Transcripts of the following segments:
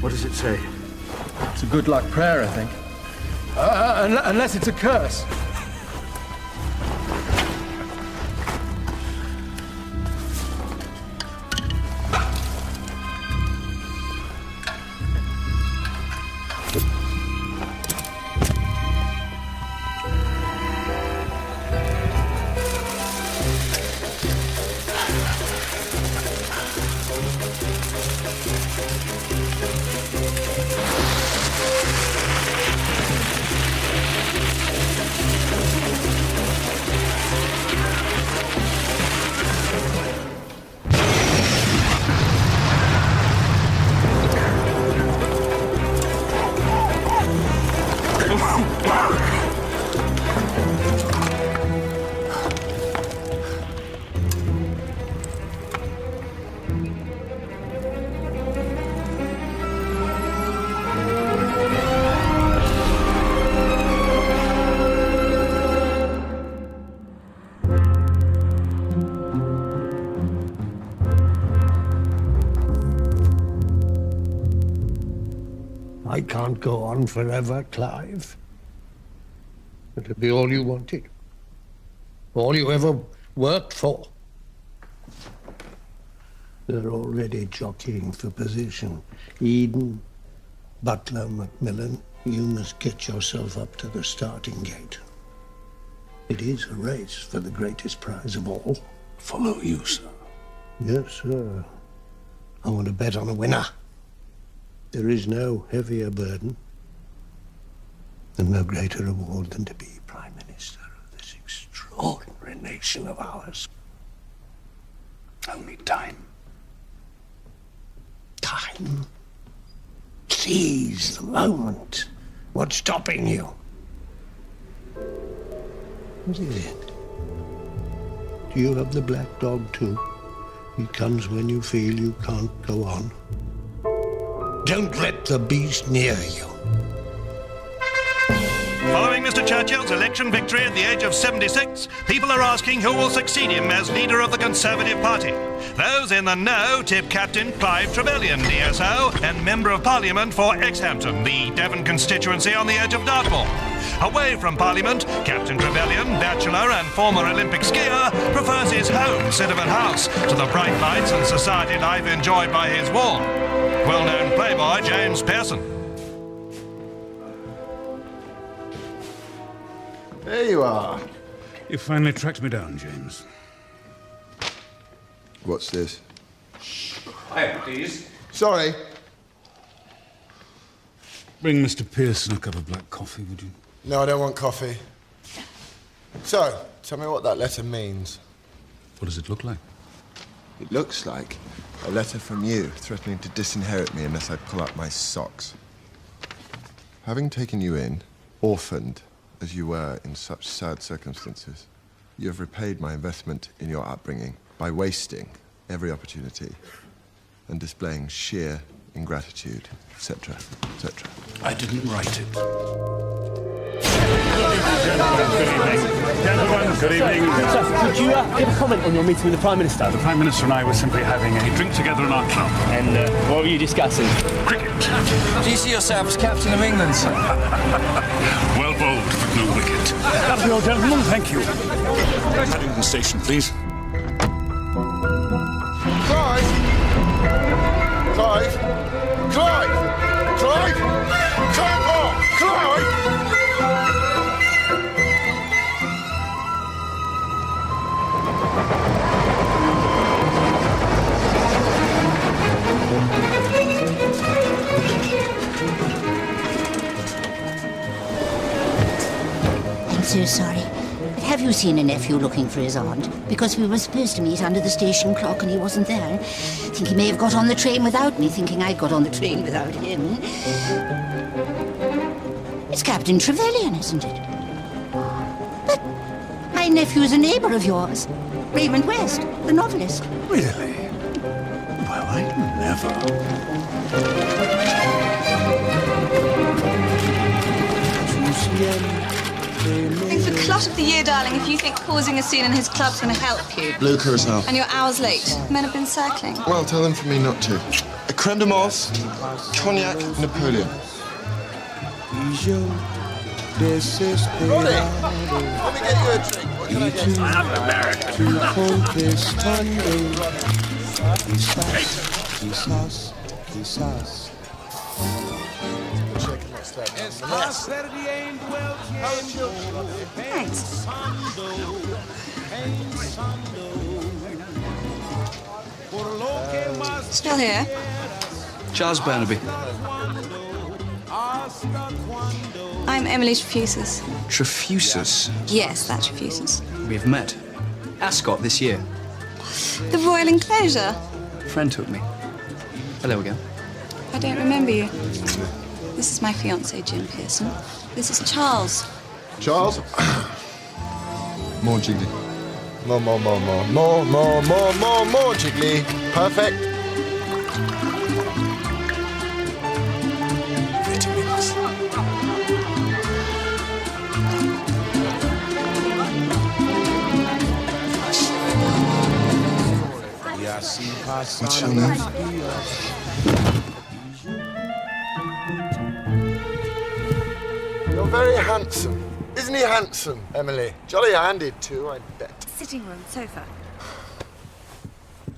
What does it say? It's a good luck prayer, I think. Unless it's a curse. I can't go on forever, Clive. It'll be all you wanted. All you ever worked for. They're already jockeying for position. Eden, Butler, Macmillan, you must get yourself up to the starting gate. It is a race for the greatest prize of all. Follow you, sir. Yes, sir. I want to bet on a winner. There is no heavier burden and no greater reward than to be Prime Minister of this extraordinary nation of ours. Only time. Time? Seize the moment. What's stopping you? What is it? Do you have the black dog too? He comes when you feel you can't go on. Don't let the beast near you. Following Mr. Churchill's election victory at the age of 76, people are asking who will succeed him as leader of the Conservative Party. Those in the know tip Captain Clive Trevelyan, DSO, and Member of Parliament for Exhampton, the Devon constituency on the edge of Dartmoor. Away from Parliament, Captain Trevelyan, bachelor and former Olympic skier, prefers his home, Sittaford House, to the bright lights and society life enjoyed by his ward. Well-known playboy James Pearson. There you are. You finally tracked me down, James. What's this? Hi, please. Sorry. Bring Mr. Pearson a cup of black coffee, would you? No, I don't want coffee. So, tell me what that letter means. What does it look like? It looks like a letter from you threatening to disinherit me unless I pull up my socks. Having taken you in, orphaned as you were in such sad circumstances, you have repaid my investment in your upbringing by wasting every opportunity and displaying sheer ingratitude, etc., etc. I didn't write it. Gentlemen, good evening. Could you give a comment on your meeting with the Prime Minister? The Prime Minister and I were simply having a drink together in our club. And what were you discussing? Cricket. Do you see yourself as Captain of England, sir? Well bowled, but no wicket. That'll be all, gentlemen. Thank you. Paddington Station, please. Clive! Clive! Clive! Clive! Come on! Clive! I'm so sorry. Have you seen a nephew looking for his aunt? Because we were supposed to meet under the station clock and he wasn't there. I think he may have got on the train without me, thinking I'd got on the train without him. It's Captain Trevelyan, isn't it? But my nephew's a neighbour of yours. Raymond West, the novelist. Really? Well, I'd never. It's the clot of the year, darling, if you think causing a scene in his club's going to help you. Blue curacao. And you're hours late. Men have been circling. Well, tell them for me not to. A Creme de menthe, cognac, Napoleon. Roddy, let me get you a drink. What can I get you? I'm American. Thanks. Still here? Charles Burnaby. I'm Emily Trefusis. Trefusis. Yes, that's Trefusis. We've met. Ascot this year. The Royal Enclosure. A friend took me. Hello again. I don't remember you. This is my fiancé, Jim Pearson. This is Charles. Charles? More jiggly. More jiggly. Perfect. Vitamins. What's your name? You're very handsome. Isn't he handsome, Emily? Jolly-handed, too, I bet. Sitting room, sofa.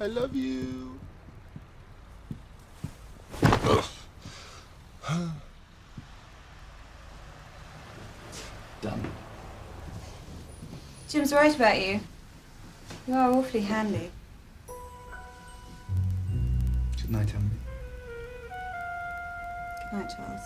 I love you. Done. Jim's right about you. You are awfully handy. Good night, Emily. Good night, Charles.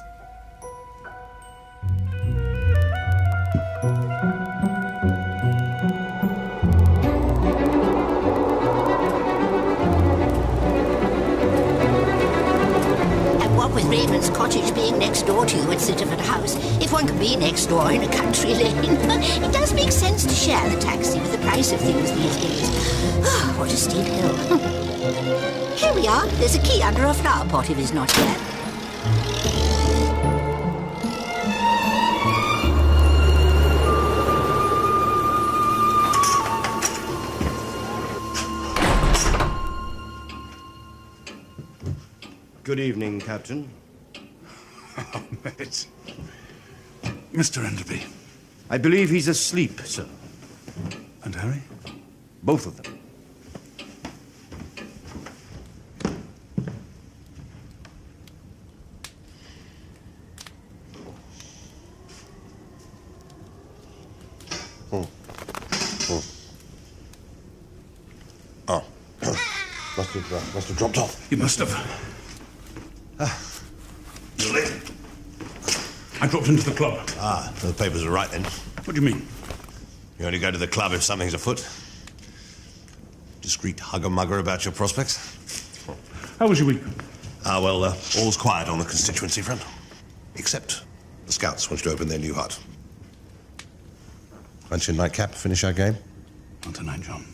What with Raymond's cottage being next door to you at Sittaford House, if one can be next door in a country lane, it does make sense to share the taxi with the price of things these days. Oh, what a steep hill. Here we are. There's a key under a flower pot if he's not here. Good evening, Captain. Oh, mate. Mr. Enderby. I believe he's asleep, sir. And Harry? Both of them. Oh. Must have dropped off. You must have. You're late. I dropped into the club. Ah, the papers are right then. What do you mean? You only go to the club if something's afoot. Discreet hugger-mugger about your prospects. How was your week? Well, all's quiet on the constituency front. Except the Scouts want to open their new hut. Fancy a nightcap, finish our game? Not tonight, John.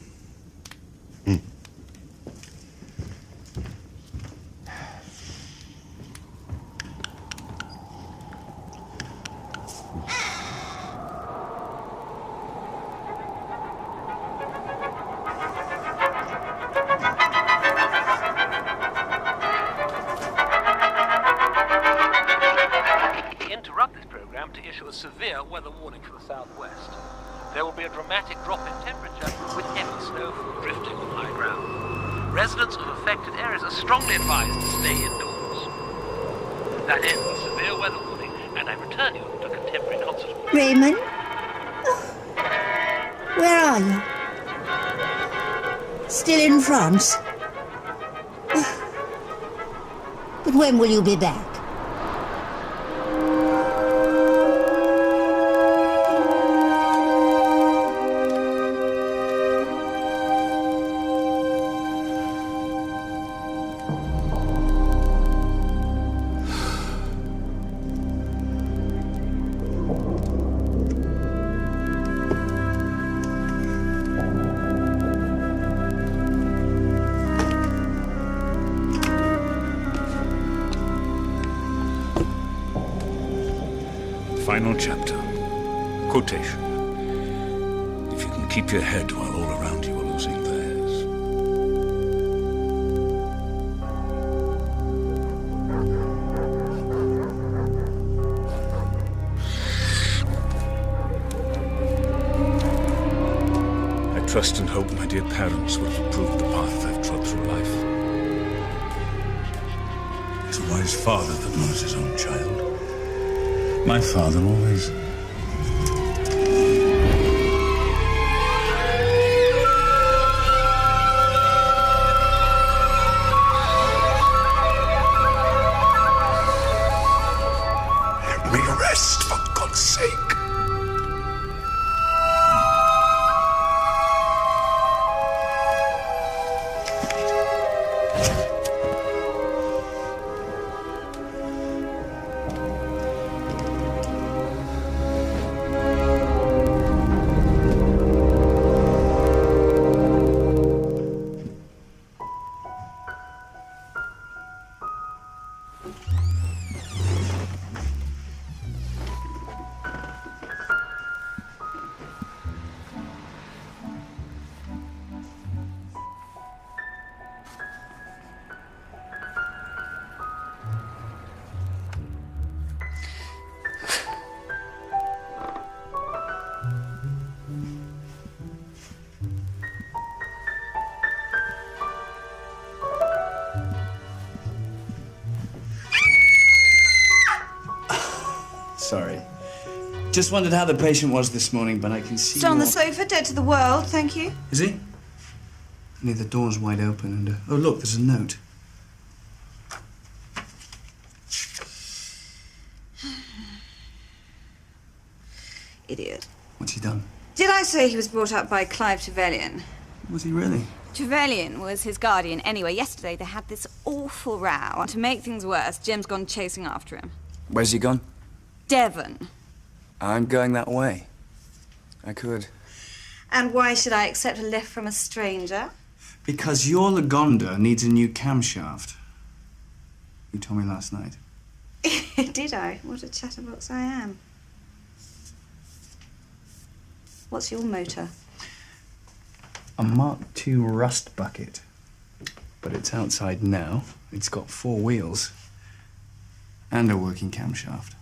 Severe weather warning for the southwest. There will be a dramatic drop in temperature with heavy snowfall drifting on high ground. Residents of affected areas are strongly advised to stay indoors. That ends the severe weather warning, and I return you to contemporary concert. Raymond? Where are you? Still in France? But when will you be back? Final chapter. Quotation. If you can keep your head while all around you are losing theirs. trust and hope my dear parents would have approved the path I've trod through life. It's a wise father that knows his own child. My father always... Let me rest, for God's sake. Sorry. Just wondered how the patient was this morning, but I can see Still on the sofa, dead to the world, thank you. Is he? Only the door's wide open and... oh, look, there's a note. Idiot. What's he done? Did I say he was brought up by Clive Trevelyan? Was he really? Trevelyan was his guardian. Anyway, yesterday they had this awful row. And to make things worse, Jim's gone chasing after him. Where's he gone? Devon. I'm going that way. I could. And why should I accept a lift from a stranger? Because your Lagonda needs a new camshaft. You told me last night. Did I? What a chatterbox I am. What's your motor? A Mark II rust bucket. But it's outside now. It's got 4 wheels. And a working camshaft.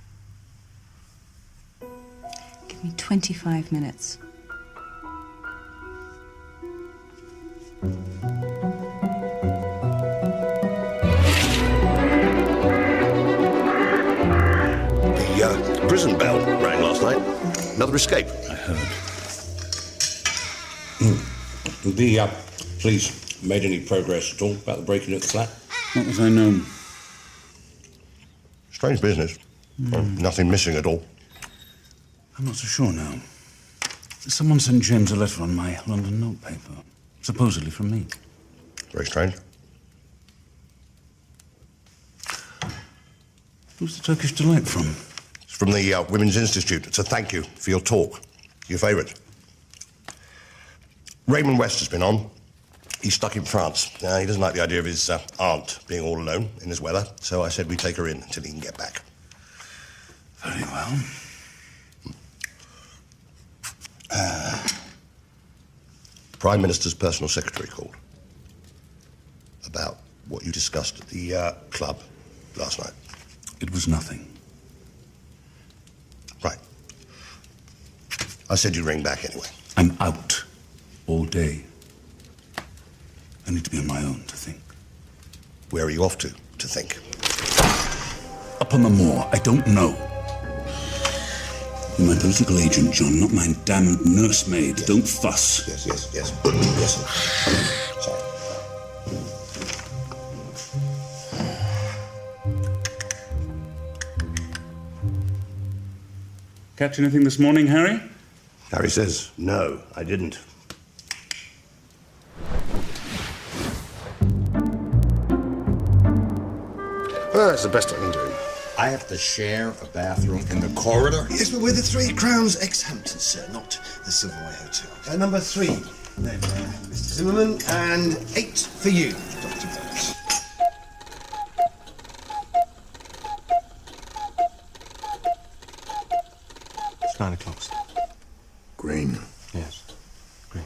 Give me 25 minutes. The prison bell rang last night. Another escape. I heard. The police made any progress at all about the break-in at the flat? Not as I know. Strange business. Well, nothing missing at all. I'm not so sure now. Someone sent James a letter on my London notepaper, supposedly from me. Very strange. Who's the Turkish Delight from? It's from the Women's Institute. It's a thank you for your talk. Your favourite. Raymond West has been on. He's stuck in France. He doesn't like the idea of his aunt being all alone in this weather, so I said we take her in until he can get back. Very well. Prime Minister's personal secretary called about what you discussed at the club last night. It was nothing. Right. I said you'd ring back anyway. I'm out all day. I need to be on my own to think. Where are you off to think? Up on the moor. I don't know. You're my political agent, John, not my damned nursemaid. Yes. Don't fuss. Yes. Yes. Sorry. Catch anything this morning, Harry? Harry says, no, I didn't. Well, that's the best I can do. I have to share a bathroom in the corridor? Yes, but we're the 3 Crowns ex-Hampton, sir, not the Savoy Hotel. Number 3, then, Mr. Zimmerman, and 8 for you, Dr. Burns. It's 9 o'clock, sir. Green. Yes, green.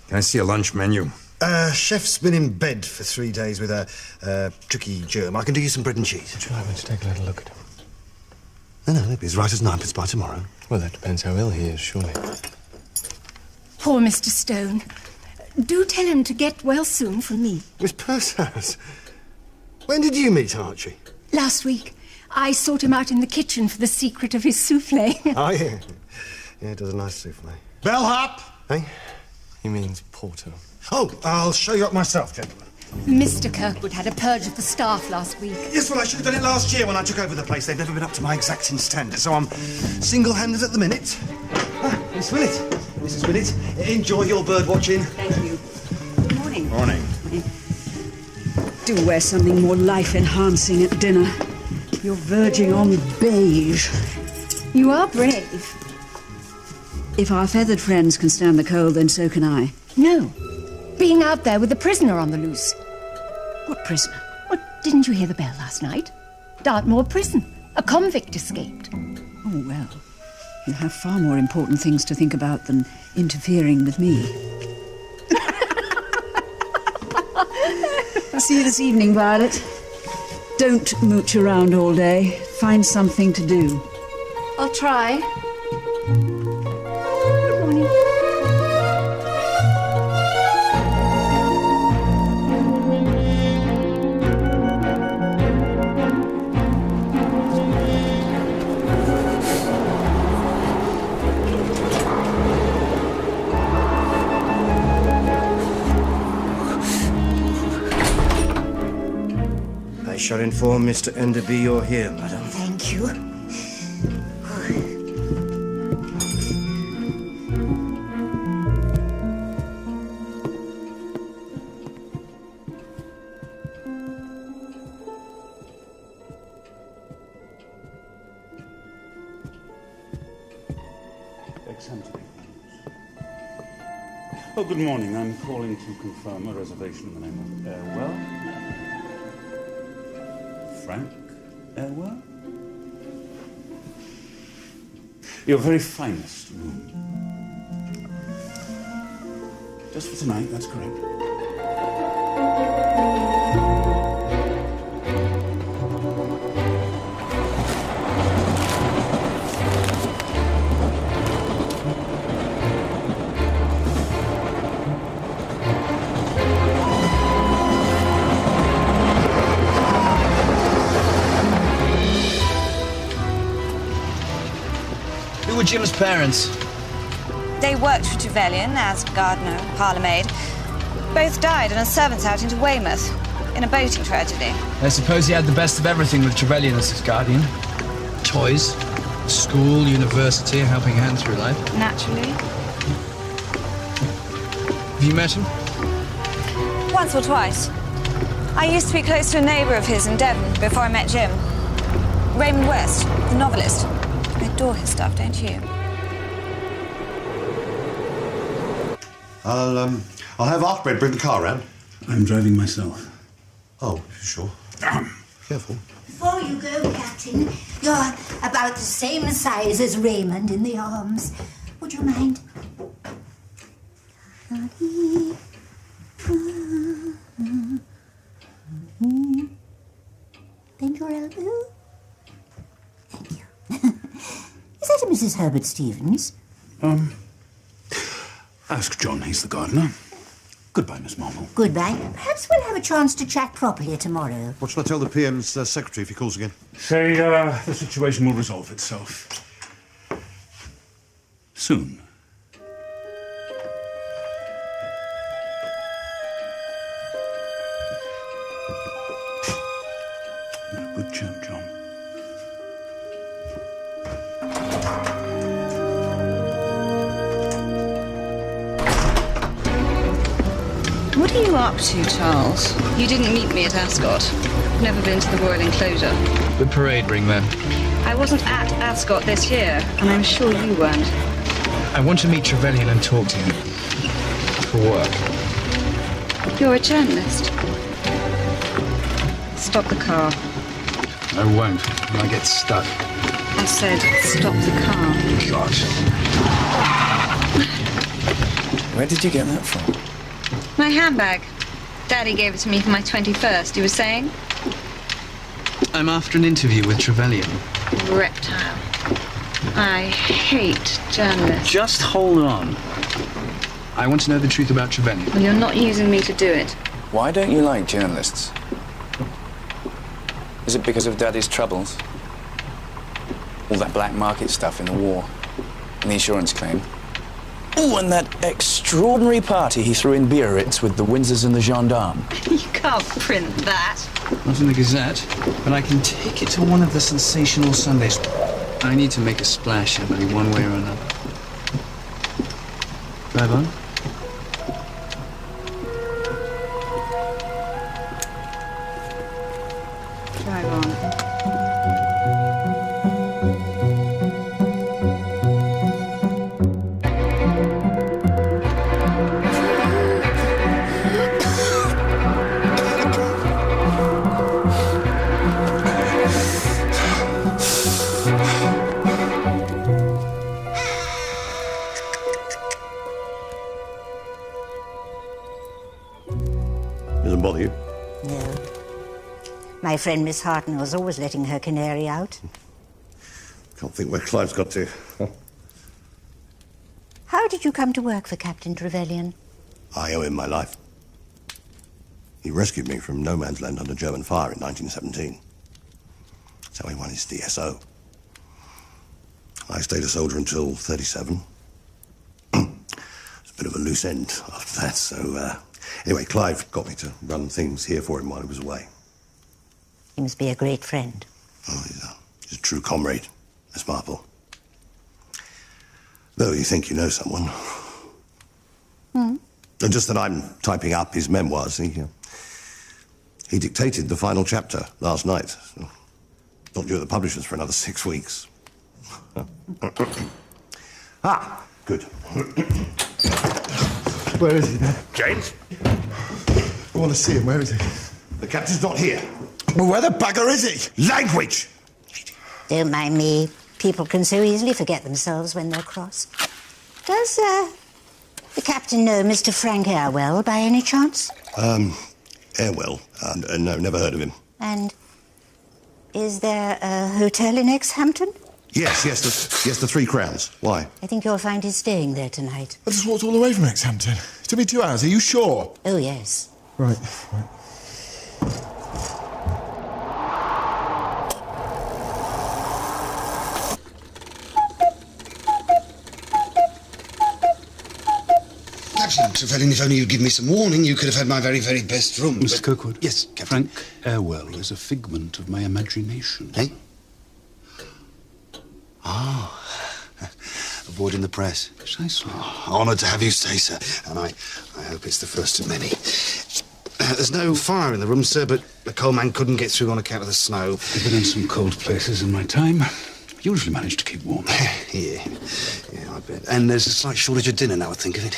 Can I see a lunch menu? Chef's been in bed for 3 days with a tricky germ. I can do you some bread and cheese. Would you like me to take a little look at him? No, he'll be as right as 9pence by tomorrow. Well, that depends how ill he is, surely. Poor Mr. Stone. Do tell him to get well soon from me. Miss Pursehouse, when did you meet Archie? Last week, I sought him out in the kitchen for the secret of his souffle. Oh, yeah. Yeah, it does a nice souffle. Bellhop! Hey? He means porter. Oh, I'll show you up myself, gentlemen. Mr. Kirkwood had a purge of the staff last week. Yes, well, I should have done it last year when I took over the place. They've never been up to my exacting standard, so I'm single-handed at the minute. Miss Willett. Mrs. Willett, enjoy your bird watching. Thank you. Good morning. Morning. Do wear something more life-enhancing at dinner. You're verging on beige. You are brave. If our feathered friends can stand the cold, then so can I. No. Being out there with a prisoner on the loose. What prisoner? What, didn't you hear the bell last night? Dartmoor prison. A convict escaped. Oh, well. You have far more important things to think about than interfering with me. I'll see you this evening, Violet. Don't mooch around all day. Find something to do. I'll try. Good morning. I shall inform Mr. Enderby you're here, madam. Thank you. Oh, good morning. I'm calling to confirm a reservation in the name of Airwell. Frank Airwell? Your very finest room. Just for tonight, that's correct. Who were Jim's parents? They worked for Trevelyan as gardener and parlourmaid. Both died in a servant's out into Weymouth in a boating tragedy. I suppose he had the best of everything with Trevelyan as his guardian. Toys, school, university, a helping hand through life. Naturally. Have you met him? Once or twice. I used to be close to a neighbour of his in Devon before I met Jim. Raymond West, the novelist. I adore his stuff, don't you? I'll have Archibald bring the car round. I'm driving myself. Oh, sure. Careful. Before you go, Captain, you're about the same size as Raymond in the arms. Would you mind? Bend your elbow. Thank you. Is that a Mrs. Herbert Stevens? Ask John, he's the gardener. Goodbye, Miss Marvel. Goodbye. Perhaps we'll have a chance to chat properly tomorrow. What shall I tell the PM's secretary if he calls again? Say, the situation will resolve itself. Soon. You're a good chap, John. What are you up to, Charles? You didn't meet me at Ascot. I've never been to the Royal Enclosure. The parade ring, then. I wasn't at Ascot this year, and I'm sure you weren't. I want to meet Trevelyan and talk to him. For work. You're a journalist. Stop the car. I won't. I get stuck. I said, stop the car. God. Where did you get that from? My handbag. Daddy gave it to me for my 21st, you were saying? I'm after an interview with Trevelyan. Reptile. I hate journalists. Just hold on. I want to know the truth about Trevelyan. Well, you're not using me to do it. Why don't you like journalists? Is it because of Daddy's troubles? All that black market stuff in the war, and the insurance claim. Oh, and that extraordinary party he threw in Biarritz with the Windsors and the gendarme. You can't print that. Not in the Gazette, but I can take it to one of the sensational Sundays. I need to make a splash, Emily, one way or another. Drive on. Drive on. Doesn't bother you? No. My friend Miss Harton was always letting her canary out. Can't think where Clive's got to. How did you come to work for Captain Trevelyan? I owe him my life. He rescued me from no man's land under German fire in 1917. That's how he won his DSO. I stayed a soldier until 37. It's a bit of a loose end after that, so... Anyway, Clive got me to run things here for him while he was away. He must be a great friend. Oh, he's a true comrade, Miss Marple. Though you think you know someone. Hmm? And just that I'm typing up his memoirs. He dictated the final chapter last night. Not due at the publishers for another 6 weeks. Ah, good. Where is he then? James? I want to see him. Where is he? The captain's not here. Well, where the bugger is he? Language! Don't mind me. People can so easily forget themselves when they're cross. Does, the captain know Mr. Frank Airwell by any chance? Airwell? No, never heard of him. And is there a hotel in Exhampton? Yes, the 3 Crowns. Why? I think you'll find he's staying there tonight. I just walked all the way from Exhampton. It took me 2 hours. Are you sure? Oh, yes. Right. Captain Trevelyan, if only you'd given me some warning, you could have had my very, very best room. Mr. Kirkwood? Yes, Captain. Frank Airwell is a figment of my imagination. Eh? Ah. Avoiding the press. Precisely. Honoured to have you say, sir. And I hope it's the first of many. There's no fire in the room, sir, but the coal man couldn't get through on account of the snow. I've been in some cold places in my time. Usually manage to keep warm. Yeah, I bet. And there's a slight shortage of dinner now I think of it.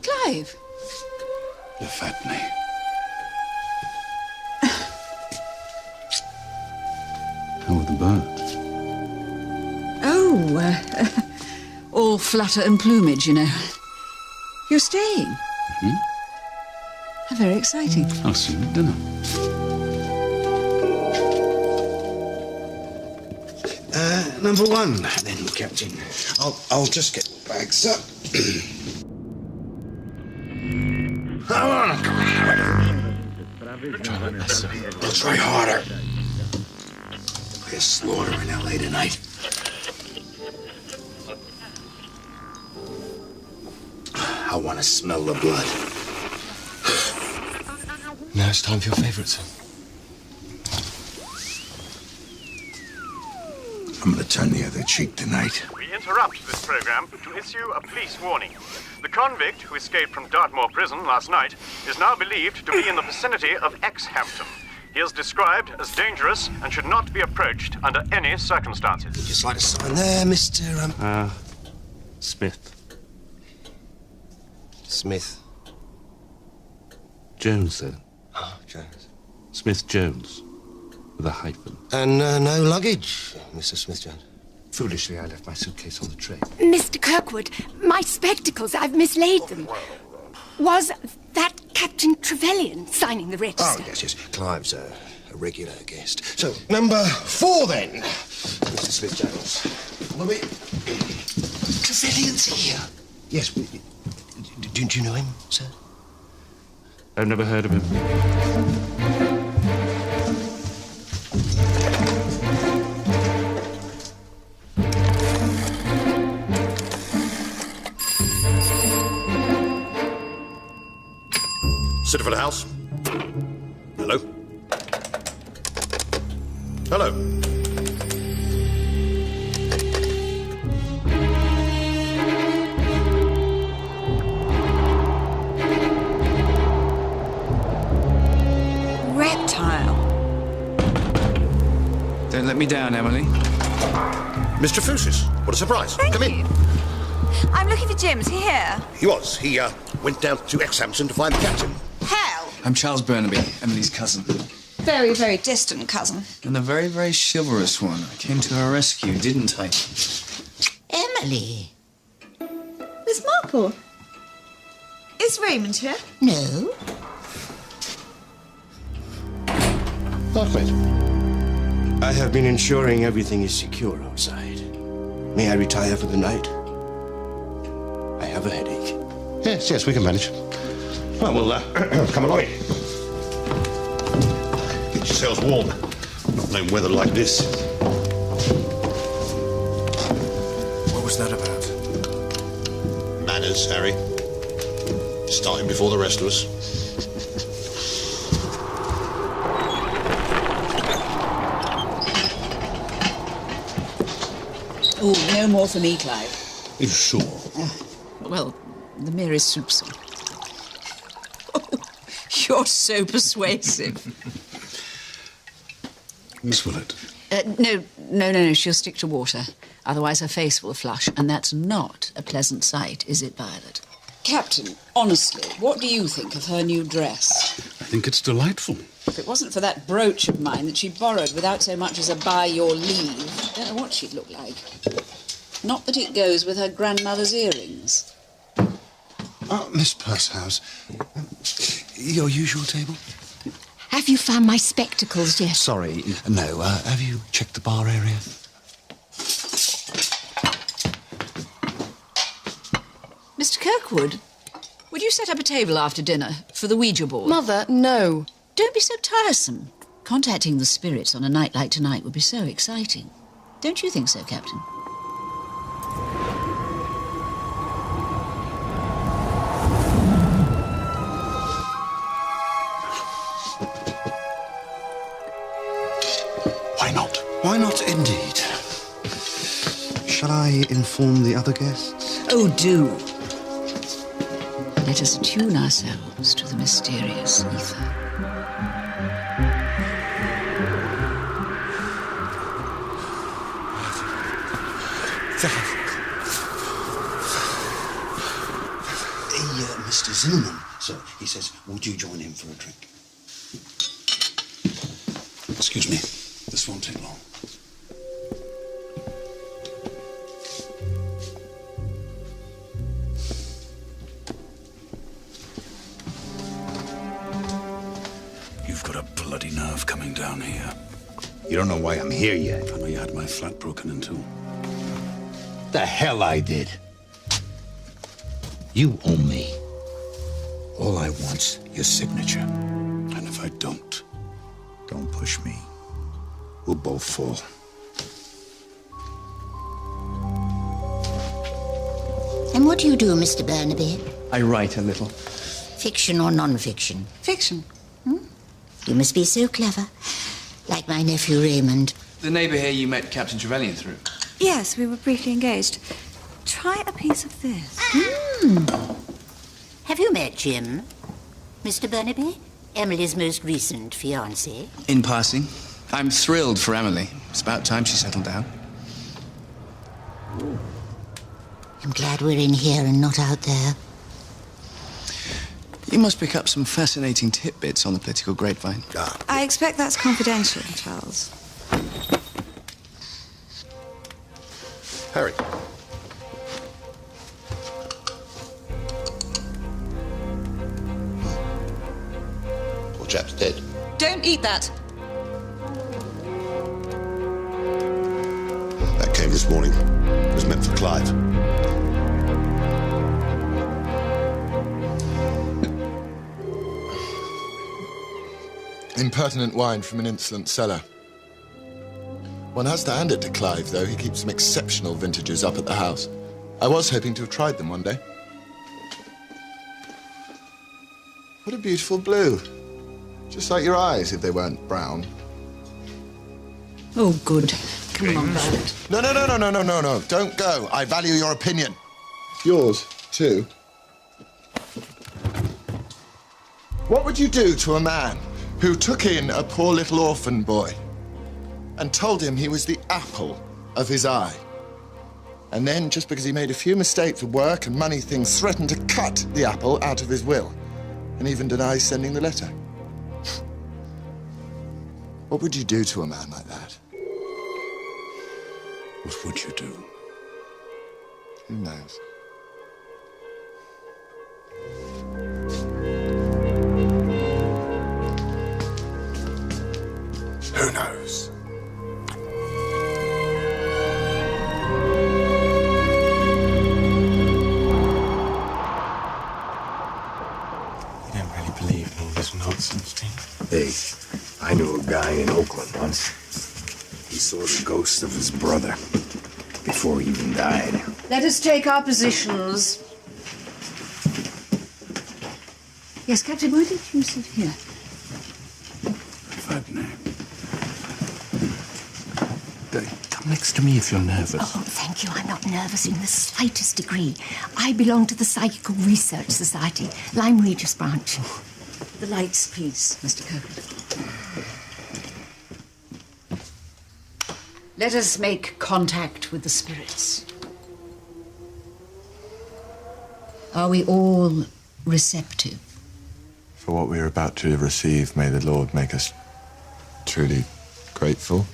Clive! You fat me. How are the birds? Oh, all flutter and plumage, you know. You're staying? Hmm? How very exciting. I'll see you at dinner. Number 1, then, Captain. I'll just get bags up. I'll try harder. Be a slaughter in L.A. tonight. I want to smell the blood. Now it's time for your favourite song. I'm gonna turn the other cheek tonight. We interrupt this program to issue a police warning. The convict who escaped from Dartmoor prison last night is now believed to be in the vicinity of Exhampton. He is described as dangerous and should not be approached under any circumstances. Would you just like to sign there, Mr. Smith. Smith. Jones, then. Oh, Jones. Smith Jones. With a hyphen. And no luggage, Mr. Smith-Jones. Foolishly, I left my suitcase on the train. Mr. Kirkwood, my spectacles, I've mislaid them. Was that Captain Trevelyan signing the register? Oh, yes. Clive's a regular guest. So, number 4 then. Mr. Smith-Jones. Follow me. Trevelyan's here. Yes, but do you know him, sir? I've never heard of him. Sittaford House. Hello. Hello. Reptile. Don't let me down, Emily. Mr. Fusis, what a surprise. Thank Come you. in. I'm looking for Jim. Is he here? He was. He went down to Exhampton to find the captain. Hell. I'm Charles Burnaby, Emily's cousin. Very, very distant cousin. And a very, very chivalrous one. I came to her rescue, didn't I? Emily. Miss Marple. Is Raymond here? No. Ahmed. I have been ensuring everything is secure outside. May I retire for the night? I have a headache. Yes, we can manage. Well, we'll come along. Get yourselves warm. Not known weather like this. What was that about? Manners, Harry. Starting before the rest of us. Oh, no more for me, Clive. Are you sure? Well, the merest soupçon. Oh, you're so persuasive. Miss Willett. No, she'll stick to water. Otherwise her face will flush, and that's not a pleasant sight, is it, Violet? Captain, honestly, what do you think of her new dress? I think it's delightful. If it wasn't for that brooch of mine that she borrowed without so much as a by your leave, I don't know what she'd look like. Not that it goes with her grandmother's earrings. Miss Purshouse, your usual table? Have you found my spectacles yet? Sorry, no. Have you checked the bar area? Mr. Kirkwood, would you set up a table after dinner for the Ouija board? Mother, no. Don't be so tiresome. Contacting the spirits on a night like tonight would be so exciting. Don't you think so, Captain? Why not? Why not, indeed? Shall I inform the other guests? Oh, do. Let us attune ourselves to the mysterious ether. Mr. Zimmerman, sir, he says, would you join him for a drink? Excuse me. This won't take long. You've got a bloody nerve coming down here. You don't know why I'm here yet. I know you had my flat broken into. The hell I did. You owe me. All I want's your signature. And if I don't push me. We'll both fall. And what do you do, Mr. Burnaby? I write a little. Fiction or non-fiction? Fiction. You must be so clever. Like my nephew Raymond. The neighbour here you met Captain Trevelyan through. Yes, we were briefly engaged. Try a piece of this. Have you met Jim? Mr. Burnaby? Emily's most recent fiancé. In passing. I'm thrilled for Emily. It's about time she settled down. I'm glad we're in here and not out there. You must pick up some fascinating tidbits on the political grapevine. I expect that's confidential, Charles. Harry. Poor chap's dead. Don't eat that. this morning was meant for Clive. Impertinent wine from an insolent cellar. One has to hand it to Clive, though. He keeps some exceptional vintages up at the house. I was hoping to have tried them one day. What a beautiful blue. Just like your eyes, if they weren't brown. Oh, good. Come along, Bernard. No. Don't go. I value your opinion. Yours, too. What would you do to a man who took in a poor little orphan boy and told him he was the apple of his eye? And then, just because he made a few mistakes with work and money things, threatened to cut the apple out of his will and even denies sending the letter? What would you do to a man like that? What would you do? Who knows? Who knows? You don't really believe in all this nonsense, do you? Hey, I knew a guy in Oakland once. He saw the ghost of his brother before he even died. Let us take our positions. Yes, Captain, why did you sit here? Come next to me if you're nervous. Oh, thank you. I'm not nervous in the slightest degree. I belong to the Psychical Research Society, Lyme Regis branch. The lights, please, Mr. Kirkwood. Let us make contact with the spirits. Are we all receptive? For what we are about to receive, may the Lord make us truly grateful.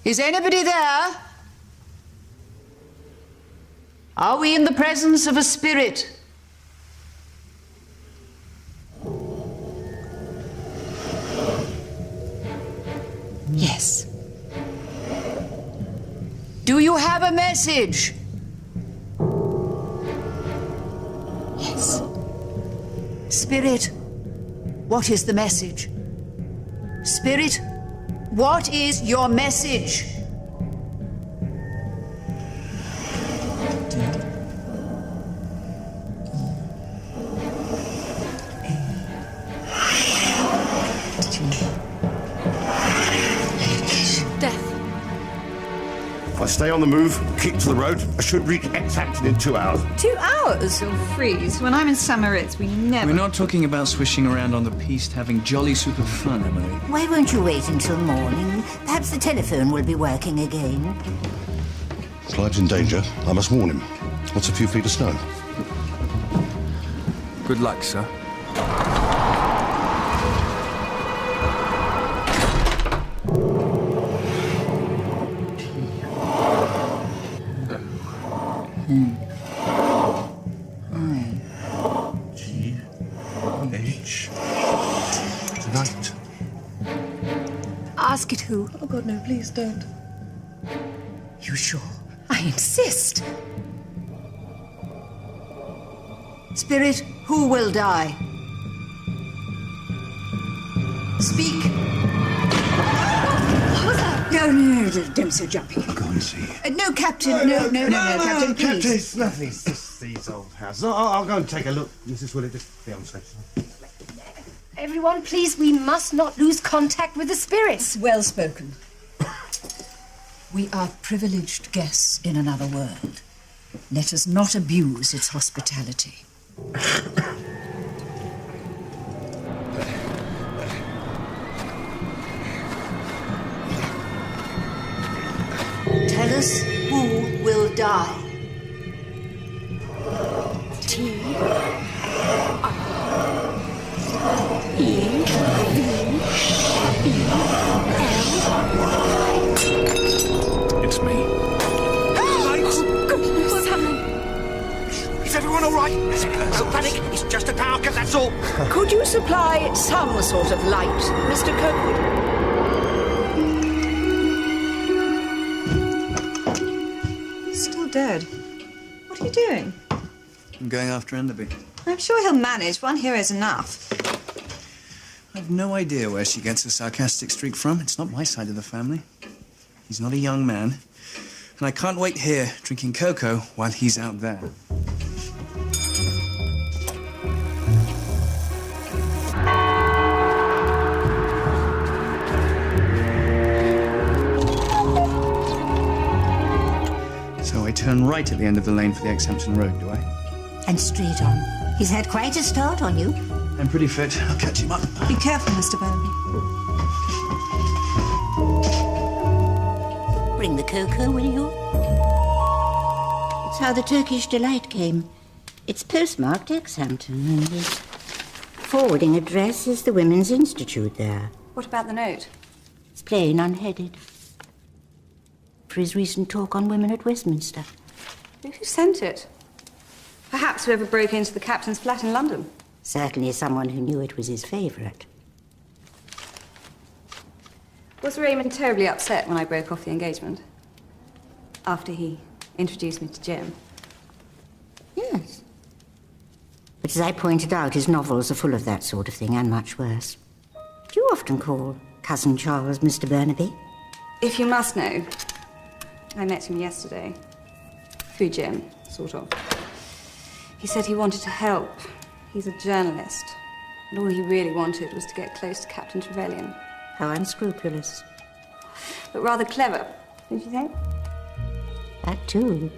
Is anybody there? Are we in the presence of a spirit? Yes. Do you have a message? Yes. Spirit, what is the message? Spirit, what is your message? If I stay on the move, keep to the road, I should reach X-Action in 2 hours. 2 hours? You'll freeze. When I'm in Summeritz, we never... We're not talking about swishing around on the piste, having jolly super fun, Emily. Why won't you wait until morning? Perhaps the telephone will be working again. Clive's in danger. I must warn him. What's a few feet of snow? Good luck, sir. G-H. Tonight. Ask it who? Oh, God, no, please don't. You sure? I insist. Spirit, who will die? Speak. What was that? No, don't be so jumpy. Go and see. No, Captain, no, Captain, please. Captain, it's nothing. It's just these old houses. I'll go and take a look. Mrs. Willett, just be on the safe side. Everyone, please, we must not lose contact with the spirits. Well spoken. We are privileged guests in another world. Let us not abuse its hospitality. Tell us who will die. It's me. Is everyone all right? Don't panic. It's just a power cut, that's all. Could you supply some sort of light, Mr. Kirkwood? dead. What are you doing? I'm going after Enderby. I'm sure he'll manage. One hero's enough. I've no idea where she gets a sarcastic streak from. It's not my side of the family. He's not a young man. And I can't wait here, drinking cocoa, while he's out there. So I turn right at the end of the lane for the Exhampton Road, do I? And straight on. He's had quite a start on you. I'm pretty fit. I'll catch him up. Be careful, Mr. Burnaby. Bring the cocoa, will you? It's how the Turkish Delight came. It's postmarked Exhampton, and the forwarding address is the Women's Institute there. What about the note? It's plain, unheaded. For his recent talk on women at Westminster. Who sent it? Perhaps whoever broke into the captain's flat in London. Certainly someone who knew it was his favourite. Was Raymond terribly upset when I broke off the engagement? After he introduced me to Jim? Yes. But as I pointed out, his novels are full of that sort of thing, and much worse. Do you often call Cousin Charles Mr. Burnaby? If you must know, I met him yesterday. Through Jim, sort of. He said he wanted to help. He's a journalist. And all he really wanted was to get close to Captain Trevelyan. How unscrupulous. But rather clever, don't you think? That too.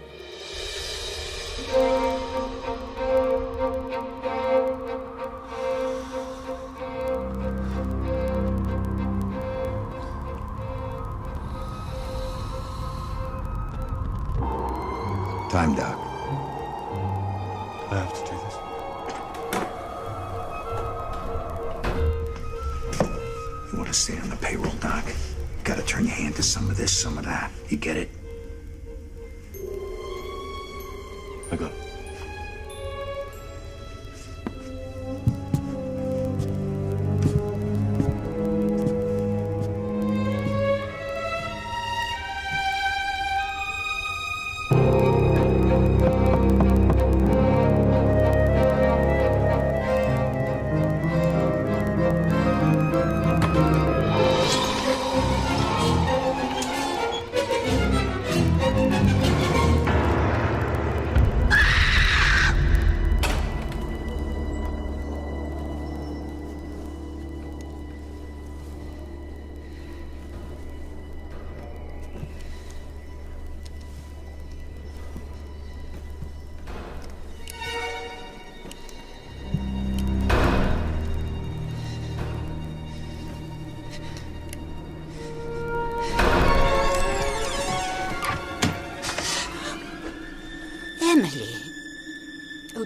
Time, Doc. I have to do this. You want to stay on the payroll, Doc? Gotta turn your hand to some of this, some of that. You get it? I got it.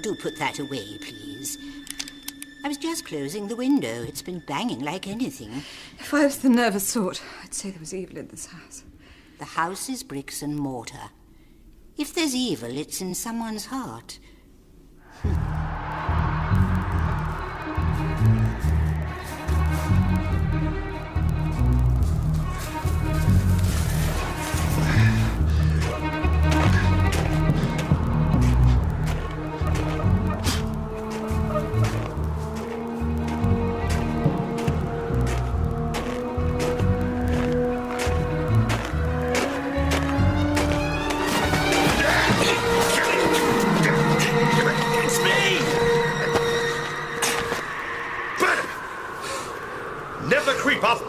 Do put that away, please. I was just closing the window. It's been banging like anything. If I was the nervous sort, I'd say there was evil in this house. The house is bricks and mortar. If there's evil, it's in someone's heart.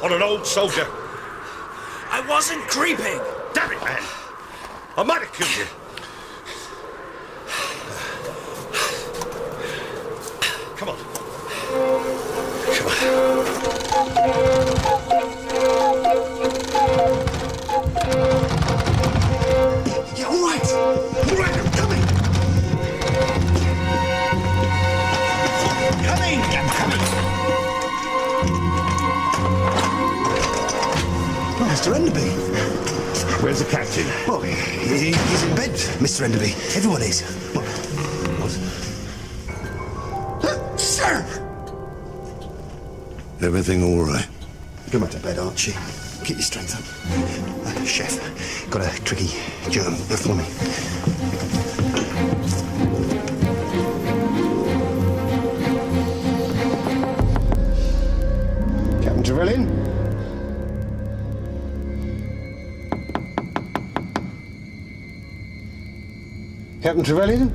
On an old soldier. I wasn't creeping. Damn it, man. I might have killed you. Come on. Come on. Yeah, all right. All right, I'm coming. Coming, I'm coming. Mr. Enderby. Where's the captain? Well, he's in bed, Mr. Enderby. Everyone is. What? Sir! Everything all right? Go back to bed, Archie. Keep your strength up. Chef, got a tricky germ for me. Captain Trevelyan? Captain Trevelyan?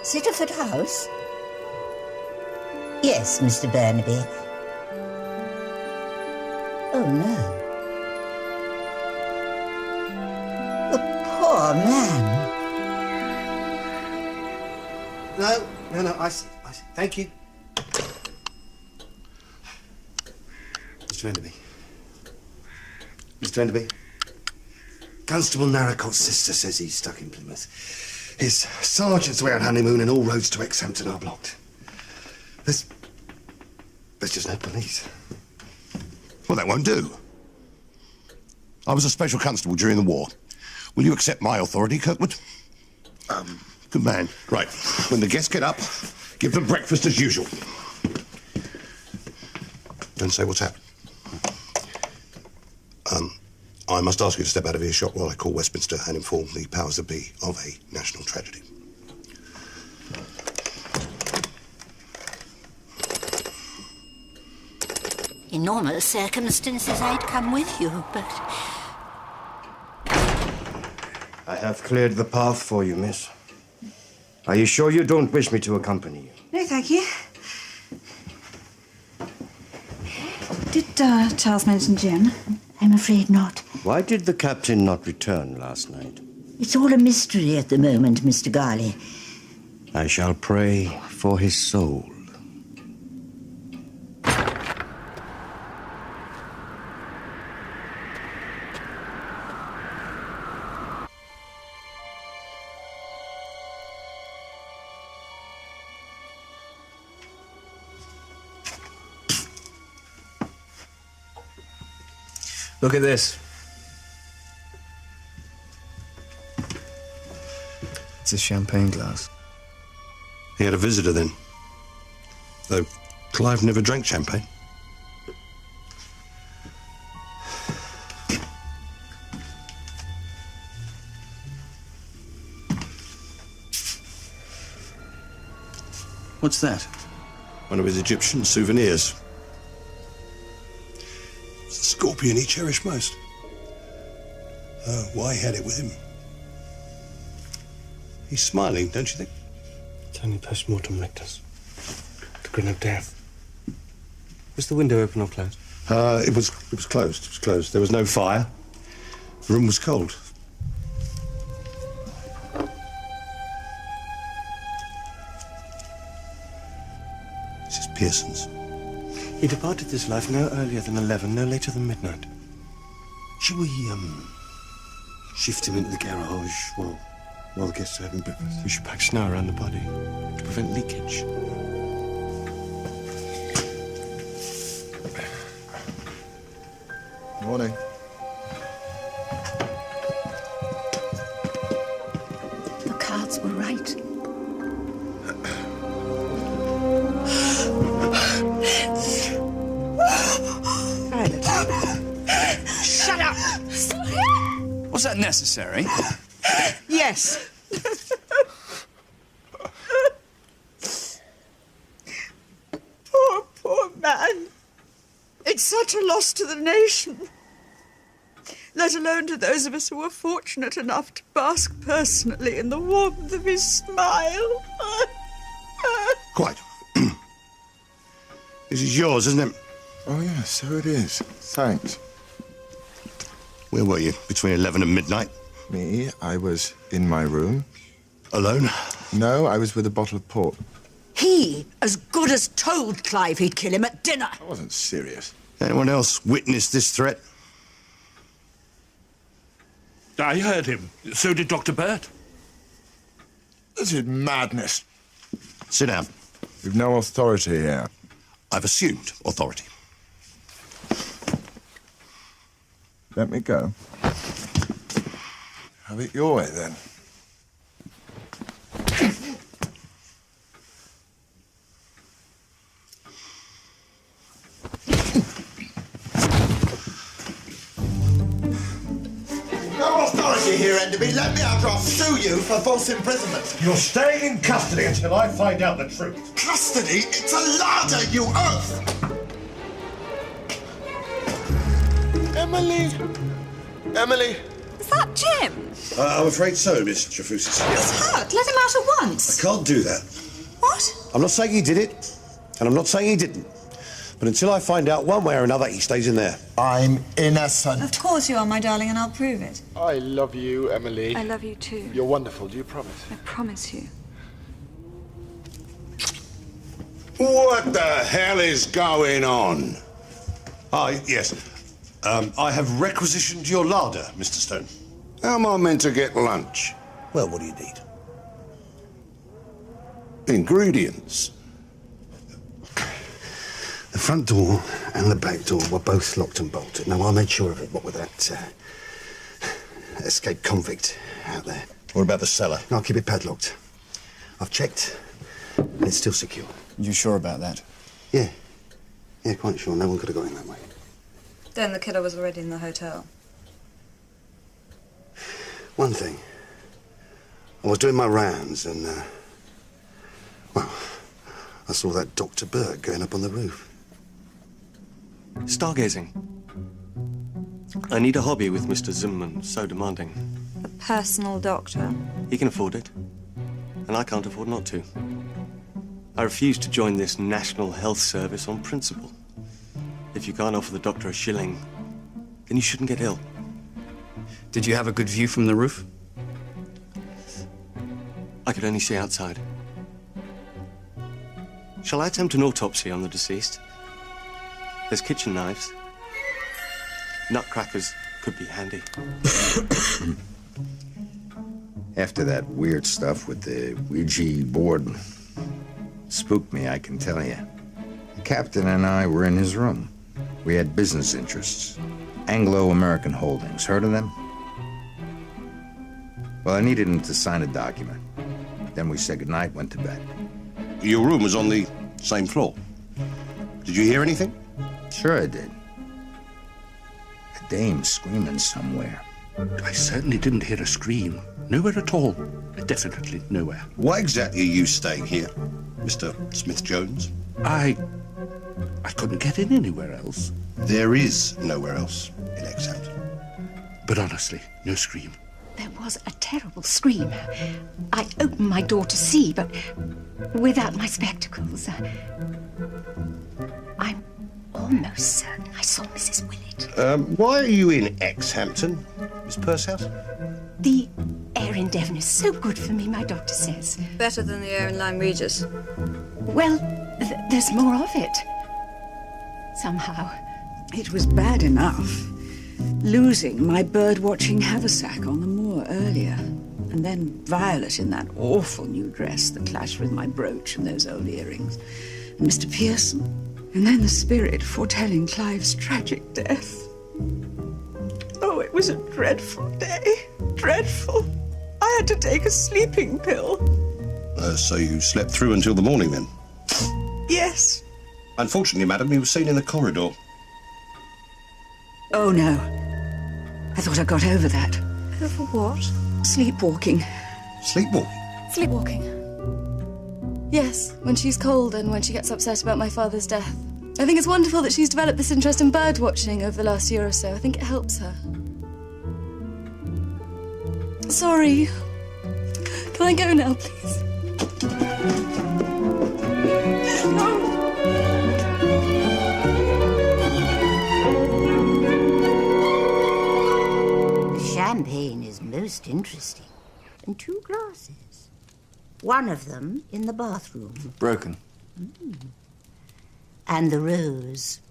Sittaford House? Yes, Mr. Burnaby. Oh, no. The poor man. No, I see. Thank you. Mr. Enderby. Mr. Enderby. Constable Narracot's sister says he's stuck in Plymouth. His sergeant's away on honeymoon and all roads to Exhampton are blocked. There's just no police. Well, that won't do. I was a special constable during the war. Will you accept my authority, Kirkwood? Good man. Right. When the guests get up, give them breakfast as usual. Don't say what's happened. I must ask you to step out of earshot while I call Westminster and inform the powers that be of a national tragedy. In normal circumstances, I'd come with you, but... I have cleared the path for you, miss. Are you sure you don't wish me to accompany you? No, thank you. Did Charles mention Jim? I'm afraid not. Why did the captain not return last night? It's all a mystery at the moment, Mr. Garley. I shall pray for his soul. Look at this. It's a champagne glass. He had a visitor then. Though Clive never drank champagne. What's that? One of his Egyptian souvenirs. It's the scorpion he cherished most. Why he had it with him? He's smiling, don't you think? It's only post-mortem, Rectus. The grin of death. Was the window open or closed? It was closed. It was closed. There was no fire. The room was cold. This is Pearson's. He departed this life no earlier than 11, no later than midnight. Shall we, shift him into the garage while the guests are having breakfast? We should pack snow around the body to prevent leakage. Morning. The cards were right. Shut up! Was that necessary? Yes. Poor man. It's such a loss to the nation. Let alone to those of us who were fortunate enough to bask personally in the warmth of his smile. Quite. This is yours, isn't it? Oh, yeah, so it is. Thanks. Where were you between 11 and midnight? Me? I was in my room. Alone? No, I was with a bottle of port. He He as good as told Clive he'd kill him at dinner. I wasn't serious. Anyone else witnessed this threat? I heard him. So did Dr. Burt. This is madness. Sit down. You've no authority here. I've assumed authority. Let me go. Have it your way, then. No authority here, Enderby. Let me out or I'll sue you for false imprisonment. You're staying in custody until I find out the truth. Custody? It's a larder, you oaf! Emily! Emily! Is that Jim? I'm afraid so, Miss Trefusis. He's hurt. Let him out at I once. can't do that. What? I'm not saying he did it, and I'm not saying he didn't. But until I find out one way or another, he stays in there. I'm innocent. Of course you are, my darling, and I'll prove it. I love you, Emily. I love you too. You're wonderful, do you promise? I promise you. What the hell is going on? Ah, yes. I have requisitioned your larder, Mr. Stone. How am I meant to get lunch? Well, what do you need? Ingredients. The front door and the back door were both locked and bolted. Now, I made sure of it, what with that escaped convict out there. What about the cellar? I'll keep it padlocked. I've checked, and it's still secure. You sure about that? Yeah. Yeah, quite sure. No one could have got in that way. Then the killer was already in the hotel. One thing. I was doing my rounds and, well, I saw that Dr. Burt going up on the roof. Stargazing. I need a hobby with Mr. Zimmerman, so demanding. A personal doctor. He can afford it, and I can't afford not to. I refuse to join this National Health Service on principle. If you can't offer the doctor a shilling, then you shouldn't get ill. Did you have a good view from the roof? I could only see outside. Shall I attempt an autopsy on the deceased? There's kitchen knives. Nutcrackers could be handy. After that weird stuff with the Ouija board spooked me, I can tell you. The captain and I were in his room. We had business interests. Anglo-American Holdings. Heard of them? Well, I needed him to sign a document. Then we said goodnight, went to bed. Your room was on the same floor. Did you hear anything? Sure I did. A dame screaming somewhere. I certainly didn't hear a scream. Nowhere at all. Definitely nowhere. Why exactly are you staying here, Mr. Smith-Jones? I couldn't get in anywhere else. There is nowhere else in Exhampton. But honestly, no scream. There was a terrible scream. I opened my door to see, but without my spectacles. I'm almost certain I saw Mrs. Willett. Why are you in Exhampton, Miss Pursehouse? The air in Devon is so good for me, my doctor says. Better than the air in Lyme Regis. Well, there's more of it. Somehow. It was bad enough losing my bird-watching haversack on the moor earlier, and then Violet in that awful new dress that clashed with my brooch and those old earrings, and Mr. Pearson, and then the spirit foretelling Clive's tragic death. Oh, it was a dreadful day. Dreadful. I had to take a sleeping pill. So you slept through until the morning, then? Yes. Unfortunately, madam, he was seen in the corridor. Oh, no. I thought I got over that. Over what? Sleepwalking. Sleepwalking? Sleepwalking. Yes, when she's cold and when she gets upset about my father's death. I think it's wonderful that she's developed this interest in bird watching over the last year or so. I think it helps her. Sorry. Can I go now, please? Champagne is most interesting. And 2 glasses. One of them in the bathroom. Broken. And the rose.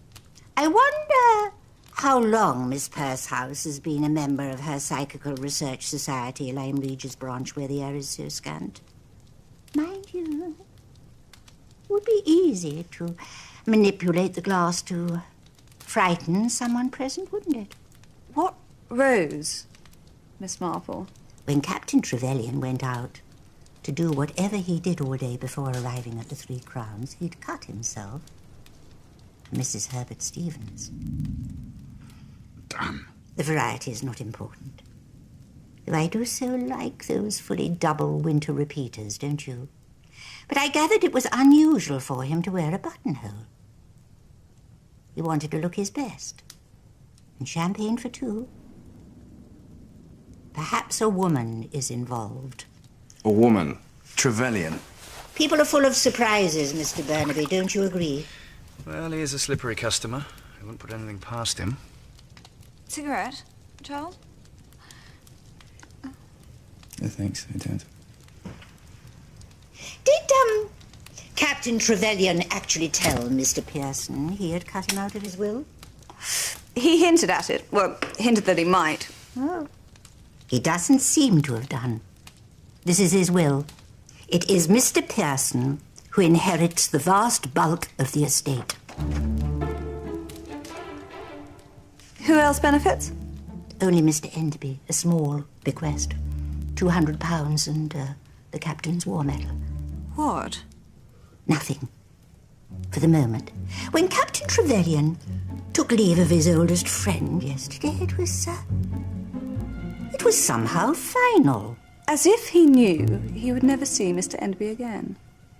I wonder how long Miss Purshouse has been a member of her Psychical Research Society, Lyme Regis branch, where the air is so scant. Mind you, it would be easy to manipulate the glass to frighten someone present, wouldn't it? What rose, Miss Marple? When Captain Trevelyan went out to do whatever he did all day before arriving at the Three Crowns, he'd cut himself to Mrs. Herbert Stevens. Damn. The variety is not important. Though I do so like those fully double winter repeaters, don't you? But I gathered it was unusual for him to wear a buttonhole. He wanted to look his best. And champagne for two. Perhaps a woman is involved. A woman? Trevelyan? People are full of surprises, Mr. Burnaby, don't you agree? Well, he is a slippery customer. I wouldn't put anything past him. Cigarette, Charles? No, thanks, I don't. Did, Captain Trevelyan actually tell Mr. Pearson he had cut him out of his will? He hinted at it. Well, hinted that he might. Oh. He doesn't seem to have done. This is his will. It is Mr. Pearson who inherits the vast bulk of the estate. Who else benefits? Only Mr. Enderby, a small bequest. £200 and the captain's war medal. What? Nothing. For the moment. When Captain Trevelyan took leave of his oldest friend yesterday, it was somehow final. As if he knew he would never see Mr. Enderby again.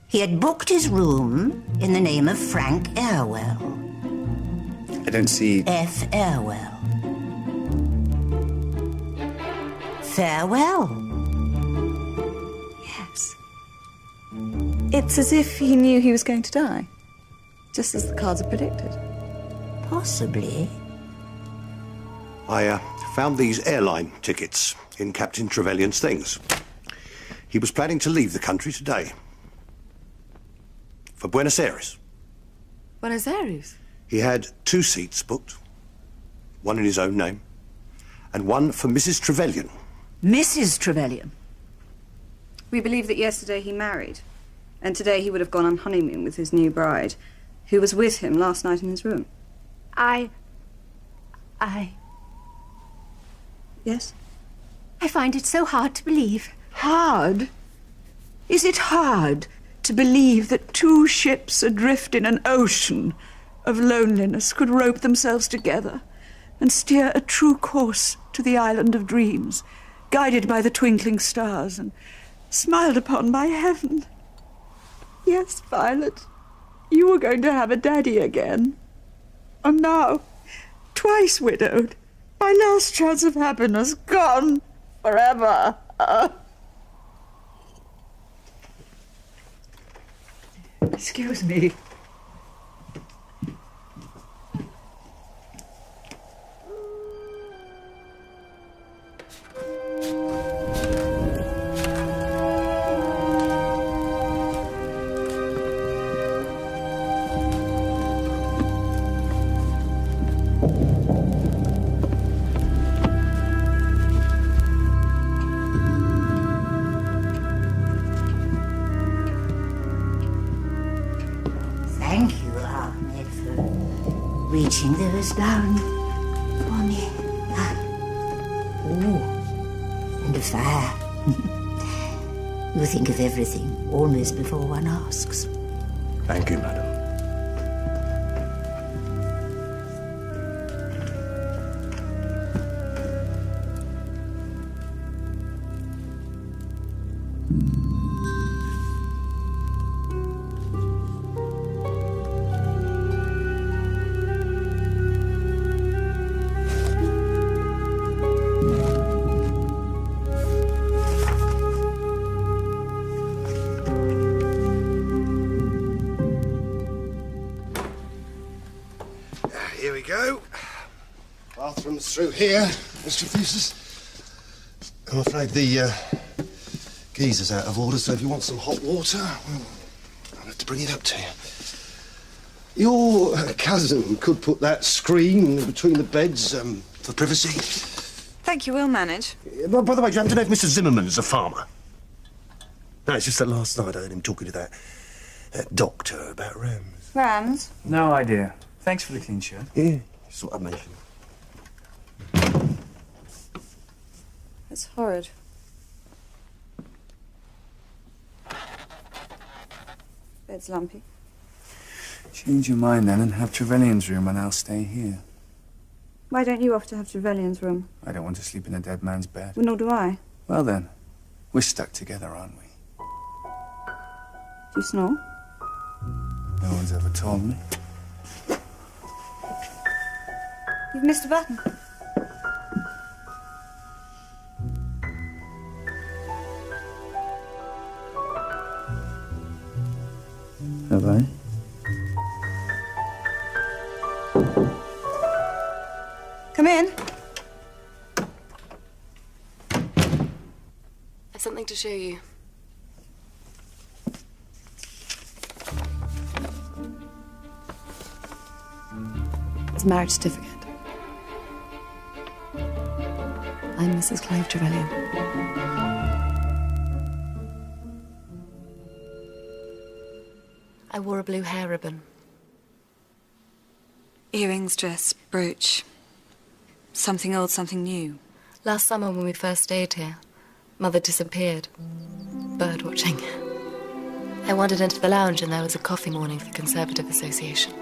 He had booked his room in the name of Frank Airwell. I don't see... F. Airwell. Farewell. Yes. It's as if he knew he was going to die. Just as the cards had predicted. Possibly. I found these airline tickets in Captain Trevelyan's things. He was planning to leave the country today. For Buenos Aires. Buenos Aires? He had 2 seats booked. One in his own name. And one for Mrs. Trevelyan. Mrs. Trevelyan? We believe that yesterday he married. And today he would have gone on honeymoon with his new bride, who was with him last night in his room. Yes? I find it so hard to believe. Hard? Is it hard to believe that 2 ships adrift in an ocean of loneliness could rope themselves together and steer a true course to the island of dreams, guided by the twinkling stars and smiled upon by heaven? Yes, Violet, you were going to have a daddy again. And now, twice widowed, my last chance of happiness gone forever. Excuse me. Thank you, Ahmed, for reaching those down for me. Ooh, and a fire. You think of everything almost before one asks. Thank you, madam. Here we go. Bathroom's through here, Mr. Thesis. I'm afraid the geezer's out of order, so if you want some hot water, well, I'll have to bring it up to you. Your cousin could put that screen between the beds for privacy. Thank you, we'll manage. By the way, do you happen to know if Mr. Zimmerman's a farmer? No, it's just that last night I heard him talking to that doctor about rams. Rams? No idea. Thanks for the clean shirt. Yeah, that's what I mentioned. That's horrid. Bed's lumpy. Change your mind then and have Trevelyan's room and I'll stay here. Why don't you offer to have Trevelyan's room? I don't want to sleep in a dead man's bed. Well, nor do I. Well then, we're stuck together, aren't we? Do you snore? No one's ever told me. You've missed a button. Have I? Come in. I've something to show you. It's a marriage certificate. I'm Mrs. Clive Trevelyan. I wore a blue hair ribbon. Earrings, dress, brooch. Something old, something new. Last summer when we first stayed here, Mother disappeared. Bird watching. I wandered into the lounge and there was a coffee morning for the Conservative Association.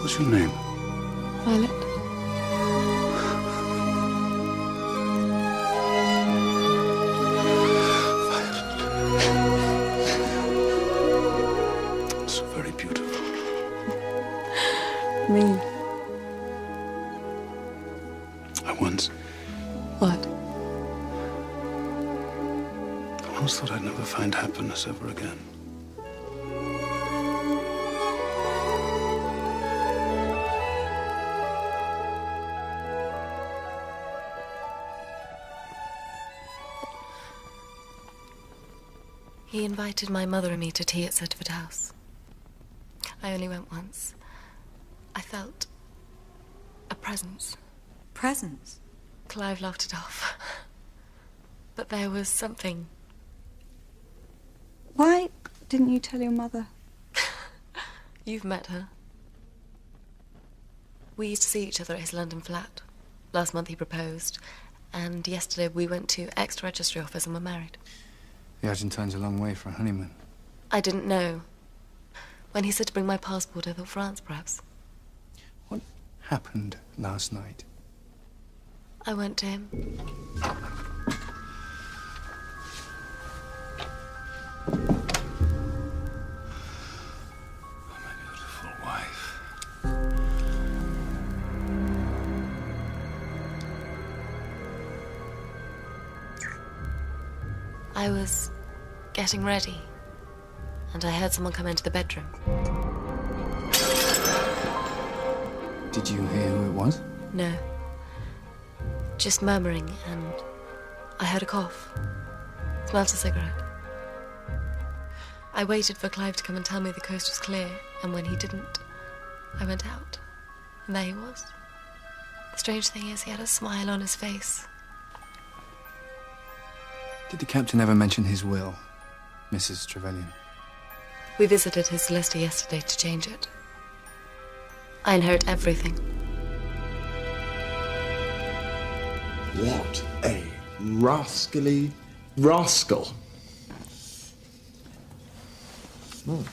What's your name? Violet. So very beautiful. Me. I once What? thought I'd never find happiness ever again. He invited my mother and me to tea at Sittaford House. I only went once. I felt a presence. Presence? Clive laughed it off. But there was something. Why didn't you tell your mother? You've met her. We used to see each other at his London flat. Last month he proposed, and yesterday we went to ex-registry office and were married. The Argentine's a long way for a honeymoon. I didn't know. When he said to bring my passport, I thought France, perhaps. What happened last night? I went to him. Beautiful wife. I was getting ready, and I heard someone come into the bedroom. Did you hear who it was? No. Just murmuring, and I heard a cough. Smelled a cigarette. I waited for Clive to come and tell me the coast was clear, and when he didn't, I went out, and there he was. The strange thing is, he had a smile on his face. Did the captain ever mention his will, Mrs. Trevelyan? We visited his solicitor yesterday to change it. I inherit everything. What a rascally rascal. Oh.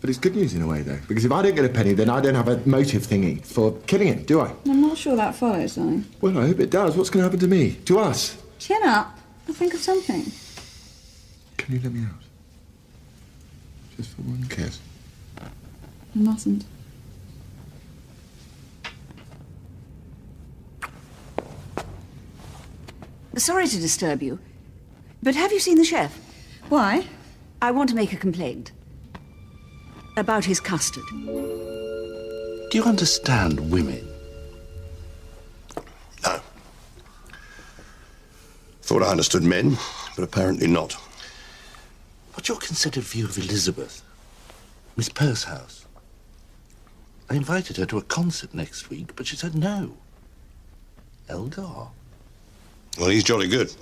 But it's good news in a way, though, because if I don't get a penny, then I don't have a motive thingy for killing him, do I? I'm not sure that follows, darling. Well, I hope it does. What's going to happen to me? To us? Chin up. I'll think of something. Can you let me out? Just for one kiss. You mustn't. Sorry to disturb you, but have you seen the chef? Why? I want to make a complaint. About his custard. Do you understand women? No. Thought I understood men, but apparently not. What's your considered view of Elizabeth? Miss Pursehouse? I invited her to a concert next week, but she said no. Eldar? Well, he's jolly good.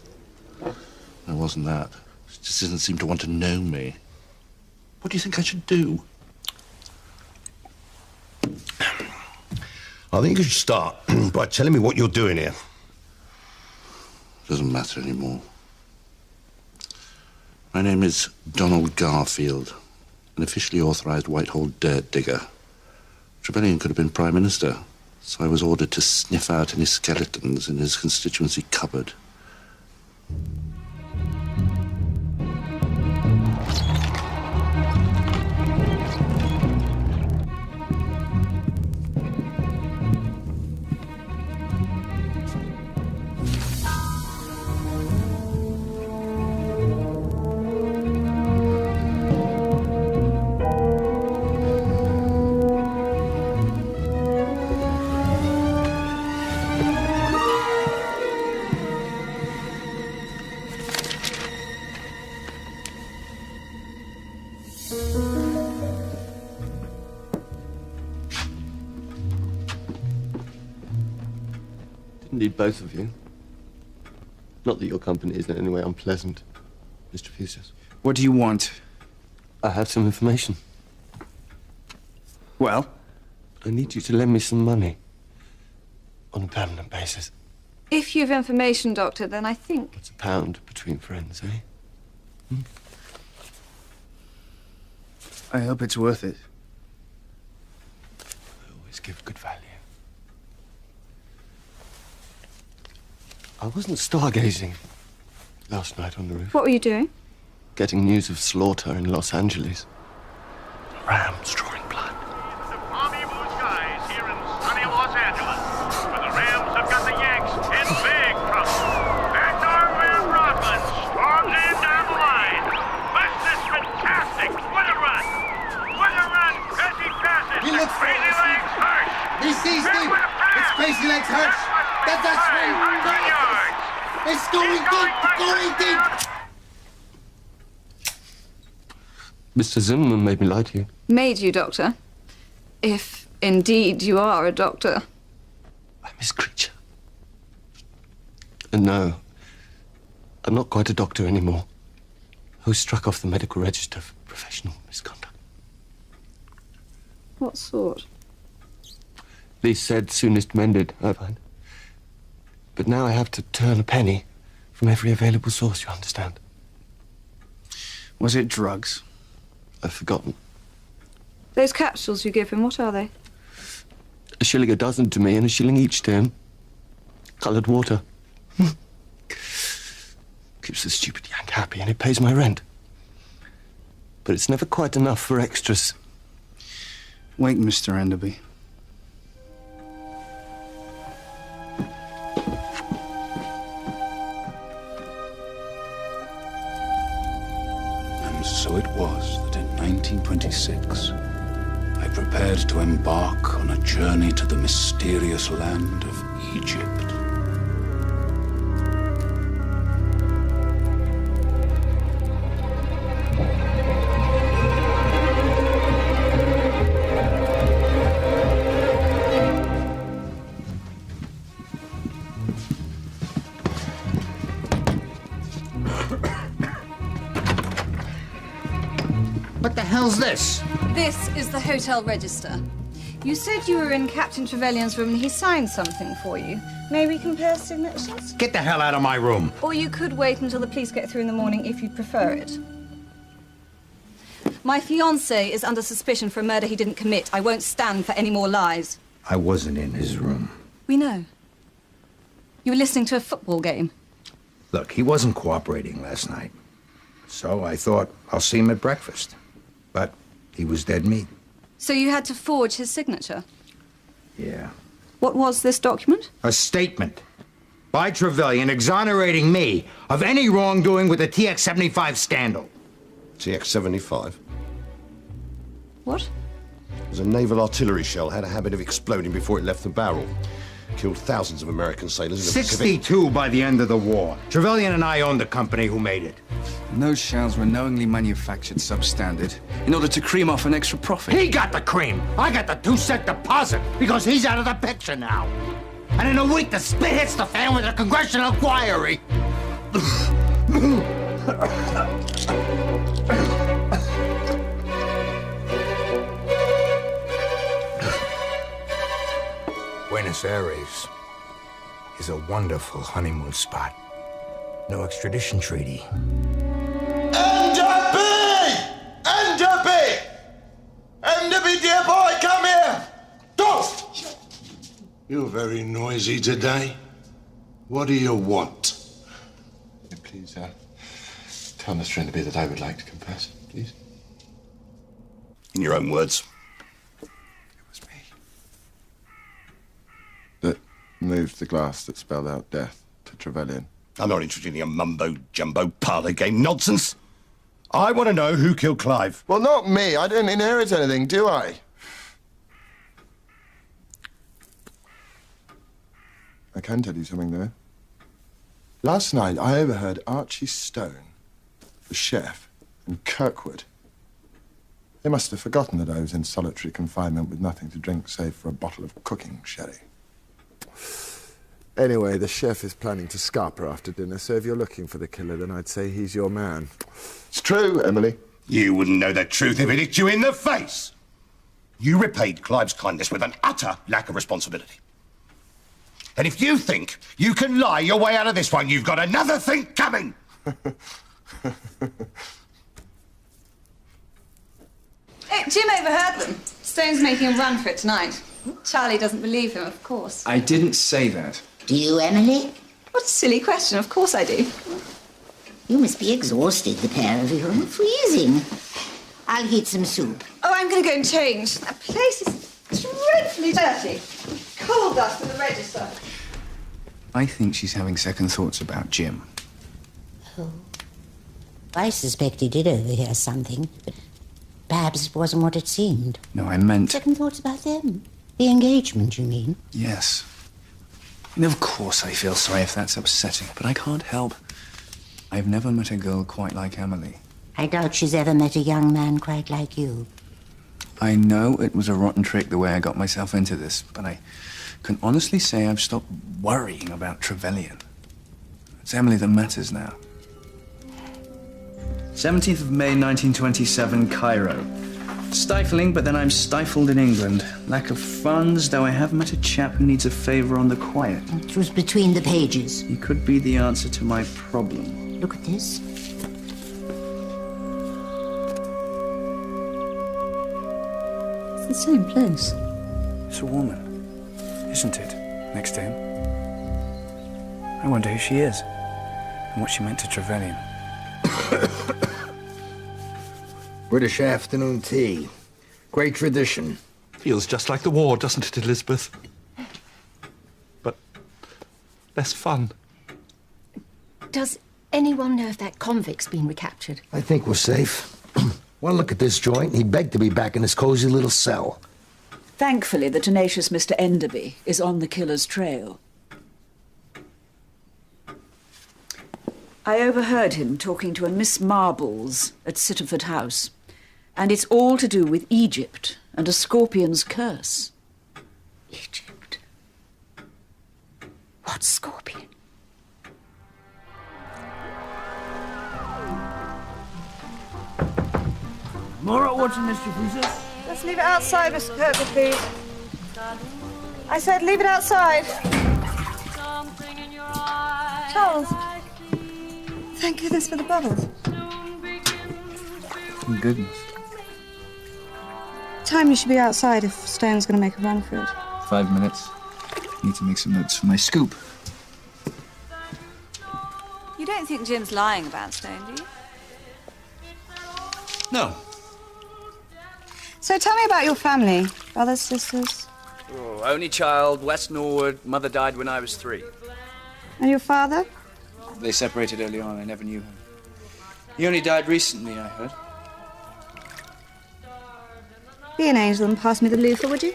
No, wasn't that. She just doesn't seem to want to know me. What do you think I should do? I think you should start by telling me what you're doing here. Doesn't matter anymore. My name is Donald Garfield, an officially authorized Whitehall dirt digger. Trevelyan could have been Prime Minister, so I was ordered to sniff out any skeletons in his constituency cupboard. Need both of you. Not that your company is in any way unpleasant, Mr. Fuses. What do you want? I have some information. Well? I need you to lend me some money. On a permanent basis. If you've information, Doctor, then I think... It's a pound between friends, eh? I hope it's worth it. I always give good value. I wasn't stargazing last night on the roof. What were you doing? Getting news of slaughter in Los Angeles. Rams drawing blood. The balmy blue skies here in sunny Los Angeles, where the Rams have got the Yanks in big trouble. And Norman Rodman storms in down the line. But this fantastic winner run. Winner run as he passes. He looks for Crazy it. Legs Hirsch. He sees me. It's Crazy Legs Hirsch. That's right. It's going deep. Going deep. Mr. Zimmerman made me lie to you. Made you, Doctor. If indeed you are a doctor. I'm his creature. And no, I'm not quite a doctor anymore. I was struck off the medical register for professional misconduct. What sort? Lee said soonest mended, I find. But now I have to turn a penny from every available source, you understand? Was it drugs? I've forgotten. Those capsules you give him, what are they? A shilling a dozen to me and a shilling each to him. Coloured water. Keeps the stupid yank happy and it pays my rent. But it's never quite enough for extras. Wait, Mr. Enderby. And so it was that in 1926, I prepared to embark on a journey to the mysterious land of Egypt. What the hell's this? This is the hotel register. You said you were in Captain Trevelyan's room and he signed something for you. May we compare signatures? Get the hell out of my room. Or you could wait until the police get through in the morning if you'd prefer it. My fiancé is under suspicion for a murder he didn't commit. I won't stand for any more lies. I wasn't in his room. We know. You were listening to a football game. Look, he wasn't cooperating last night. So I thought I'll see him at breakfast. But he was dead meat. So you had to forge his signature? Yeah. What was this document? A statement by Trevelyan exonerating me of any wrongdoing with the TX-75 scandal. TX-75? What? It was a naval artillery shell, had a habit of exploding before it left the barrel. Killed thousands of American sailors in the Pacific. 62 by the end of the war. Trevelyan and I owned the company who made it. And those shells were knowingly manufactured substandard in order to cream off an extra profit. He got the cream. I got the 2-cent deposit because he's out of the picture now. And in a week, the spit hits the fan with a congressional inquiry. Buenos Aires is a wonderful honeymoon spot. No extradition treaty. Enderby! Enderby, dear boy, come here! Don't! You're very noisy today. What do you want? Please, tell Mr. Enderby that I would like to confess, please. In your own words. That moved the glass that spelled out death to Trevelyan. I'm not interested in your mumbo-jumbo parlour game nonsense. I want to know who killed Clive. Well, not me. I didn't inherit anything, do I? I can tell you something, though. Last night, I overheard Archie Stone, the chef, and Kirkwood. They must have forgotten that I was in solitary confinement with nothing to drink save for a bottle of cooking sherry. Anyway, the chef is planning to scarper after dinner, so if you're looking for the killer, then I'd say he's your man. It's true, Emily. You wouldn't know the truth if it hit you in the face. You repaid Clive's kindness with an utter lack of responsibility. And if you think you can lie your way out of this one, you've got another thing coming. Hey, Jim overheard them. Stone's making a run for it tonight. Charlie doesn't believe him, of course. I didn't say that. Do you, Emily? What a silly question. Of course I do. You must be exhausted, the pair of you. I'm freezing. I'll heat some soup. Oh, I'm going to go and change. That place is dreadfully dirty. Coal dust in the register. I think she's having second thoughts about Jim. Oh. I suspect he did overhear something, but perhaps it wasn't what it seemed. No, I meant... Second thoughts about them? The engagement, you mean? Yes. And of course I feel sorry if that's upsetting, but I can't help. I've never met a girl quite like Emily. I doubt she's ever met a young man quite like you. I know it was a rotten trick the way I got myself into this, but I can honestly say I've stopped worrying about Trevelyan. It's Emily that matters now. 17th of May, 1927, Cairo. Stifling, but then I'm stifled in England. Lack of funds, though I have met a chap who needs a favour on the quiet. It was between the pages. He could be the answer to my problem. Look at this. It's the same place. It's a woman, isn't it, next to him? I wonder who she is and what she meant to Trevelyan. British afternoon tea. Great tradition. Feels just like the war, doesn't it, Elizabeth? But less fun. Does anyone know if that convict's been recaptured? I think we're safe. One look at this joint, he begged to be back in his cozy little cell. Thankfully, the tenacious Mr. Enderby is on the killer's trail. I overheard him talking to a Miss Marbles at Sittaford House. And it's all to do with Egypt and a scorpion's curse. Egypt? What scorpion? More what's in Mr. Freezer? Just leave it outside, Mr. Kirkwood, please. I said leave it outside. Charles. Thank goodness for the bubbles. Goodness. Time you should be outside if Stone's going to make a run for it. 5 minutes. Need to make some notes for my scoop. You don't think Jim's lying about Stone, do you? No. So tell me about your family. Brothers, sisters. Oh, only child, West Norwood. Mother died when I was 3. And your father? They separated early on. I never knew him. He only died recently, I heard. Be an angel and pass me the loofah, would you?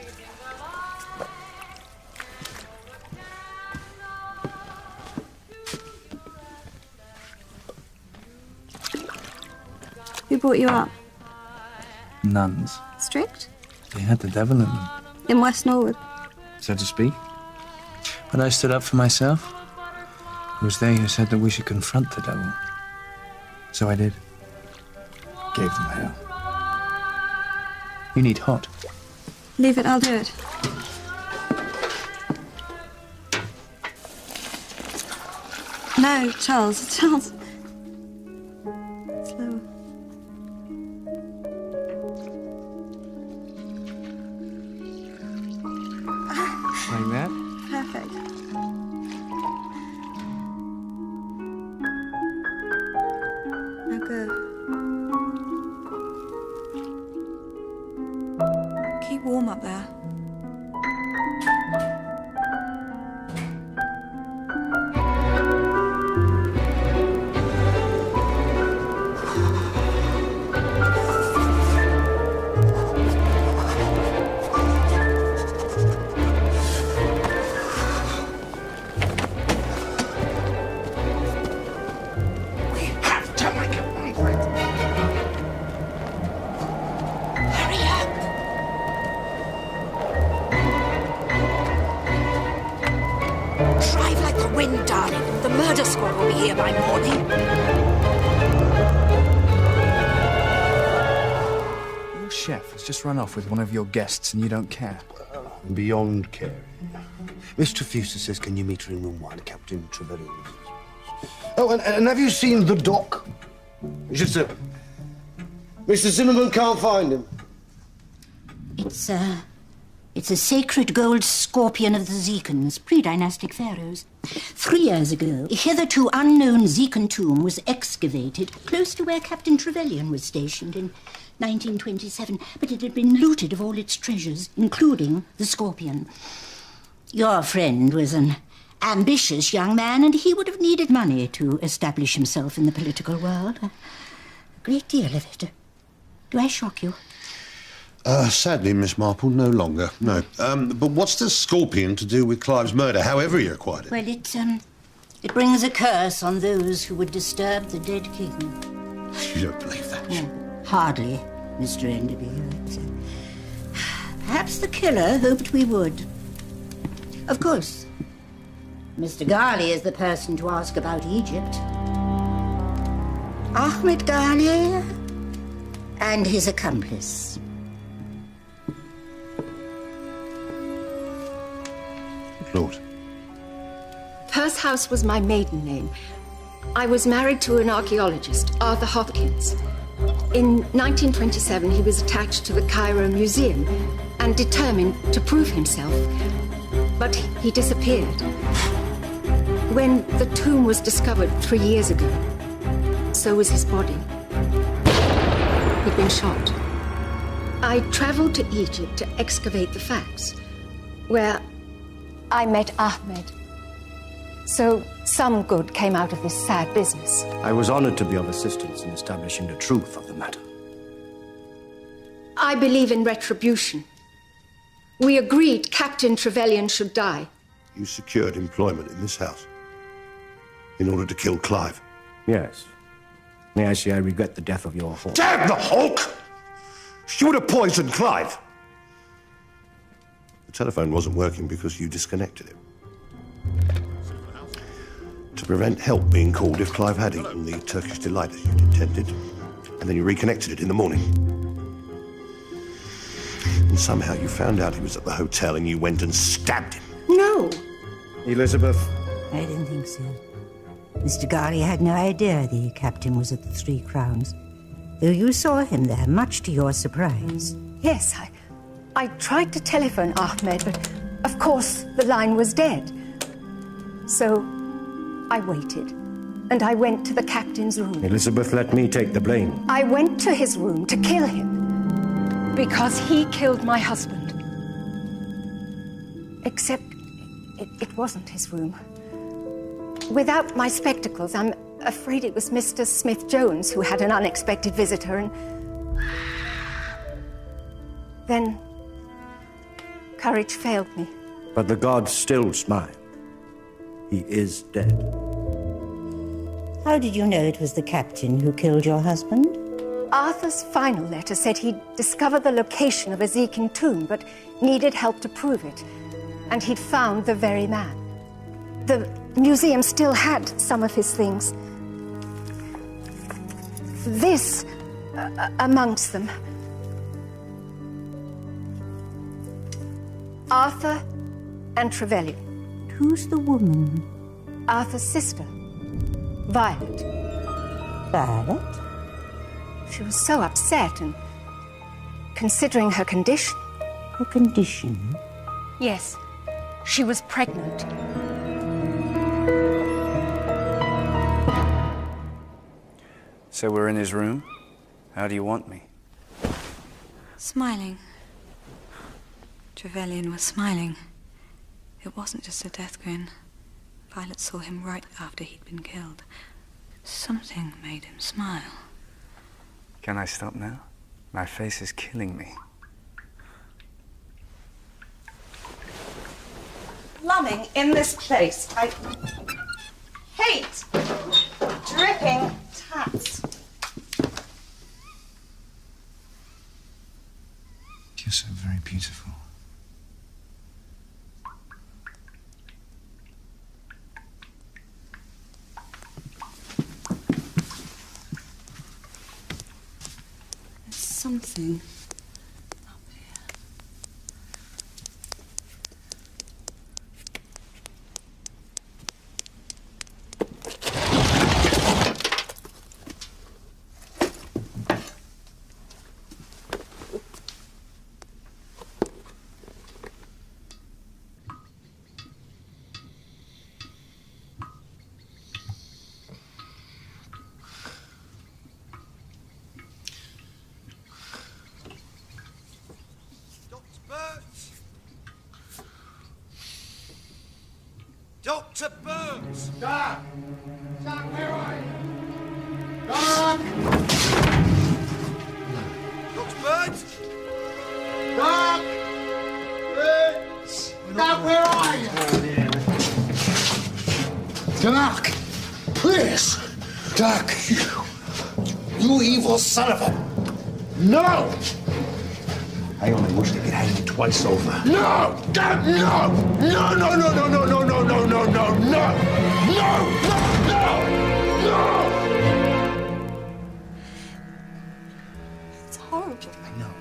Who brought you up? Nuns. Strict? They had the devil in them, In West Norwood. so to speak. But I stood up for myself. It was they who said that we should confront the devil. So I did. Gave them hell. You need hot. Leave it, I'll do it. No, Charles. Slower. Like that? Perfect. Now go. Keep warm up there. Drive like the wind, darling. The murder squad will be here by morning. Your chef has just run off with one of your guests and you don't care. Beyond caring. Mr. Fuster says, can you meet her in room 1, Captain Trevelyan? Oh, and have you seen the doc? Just Mr. Zimmerman can't find him. It's a sacred gold scorpion of the Zekans, pre-dynastic pharaohs. 3 years ago, a hitherto unknown Zekan tomb was excavated close to where Captain Trevelyan was stationed in 1927, but it had been looted of all its treasures, including the scorpion. Your friend was an ambitious young man, and he would have needed money to establish himself in the political world. A great deal of it. Do I shock you? Sadly, Miss Marple, no longer. No. But what's the scorpion to do with Clive's murder, however he acquired it? Well, it brings a curse on those who would disturb the dead king. You don't believe that? No, hardly, Mr. Enderby. Perhaps the killer hoped we would. Of course, Mr. Ghali is the person to ask about Egypt. Ahmed Ghali and his accomplice. Lord. Perce House was my maiden name. I was married to an archaeologist, Arthur Hopkins. In 1927, he was attached to the Cairo Museum and determined to prove himself. But he disappeared. When the tomb was discovered 3 years ago, so was his body. He'd been shot. I traveled to Egypt to excavate the facts, where I met Ahmed. So some good came out of this sad business. I was honored to be of assistance in establishing the truth of the matter. I believe in retribution. We agreed Captain Trevelyan should die. You secured employment in this house in order to kill Clive. Yes. May I say I regret the death of your horse. Damn the Hulk! You would have poisoned Clive. The telephone wasn't working because you disconnected it. To prevent help being called if Clive had eaten the Turkish delight as you'd intended, and then you reconnected it in the morning. And somehow you found out he was at the hotel and you went and stabbed him. No. Elizabeth? I didn't think so. Mr. Ghali had no idea the captain was at the 3 Crowns, though you saw him there, much to your surprise. Yes, I tried to telephone Ahmed, but of course the line was dead. So I waited, and I went to the captain's room. Elizabeth, let me take the blame. I went to his room to kill him, because he killed my husband. Except it wasn't his room. Without my spectacles, I'm afraid it was Mr. Smith-Jones who had an unexpected visitor, and then courage failed me. But the gods still smile. He is dead. How did you know it was the captain who killed your husband? Arthur's final letter said he'd discovered the location of a Zekin tomb, but needed help to prove it. And he'd found the very man. The museum still had some of his things. This amongst them. Arthur and Trevelyan. Who's the woman? Arthur's sister, Violet. Violet? She was so upset, and considering her condition. Her condition? Yes, she was pregnant. So we're in his room. How do you want me? Smiling. Trevelyan was smiling. It wasn't just a death grin. Violet saw him right after he'd been killed. Something made him smile. Can I stop now? My face is killing me. Plumbing in this place. I hate dripping taps. You're so very beautiful. There's something. Dr. Burns! Doc! Doc, where are you? Doc! Dr. Burns? Doc! Burns! Doc, where are you? Doc! Please! Doc, you evil son of a... No! I only wish they could hang you twice over. No! Doc, no! No, no, no, no, no, no, no, no, no, no, no! No! No! No! It's horrible. I know.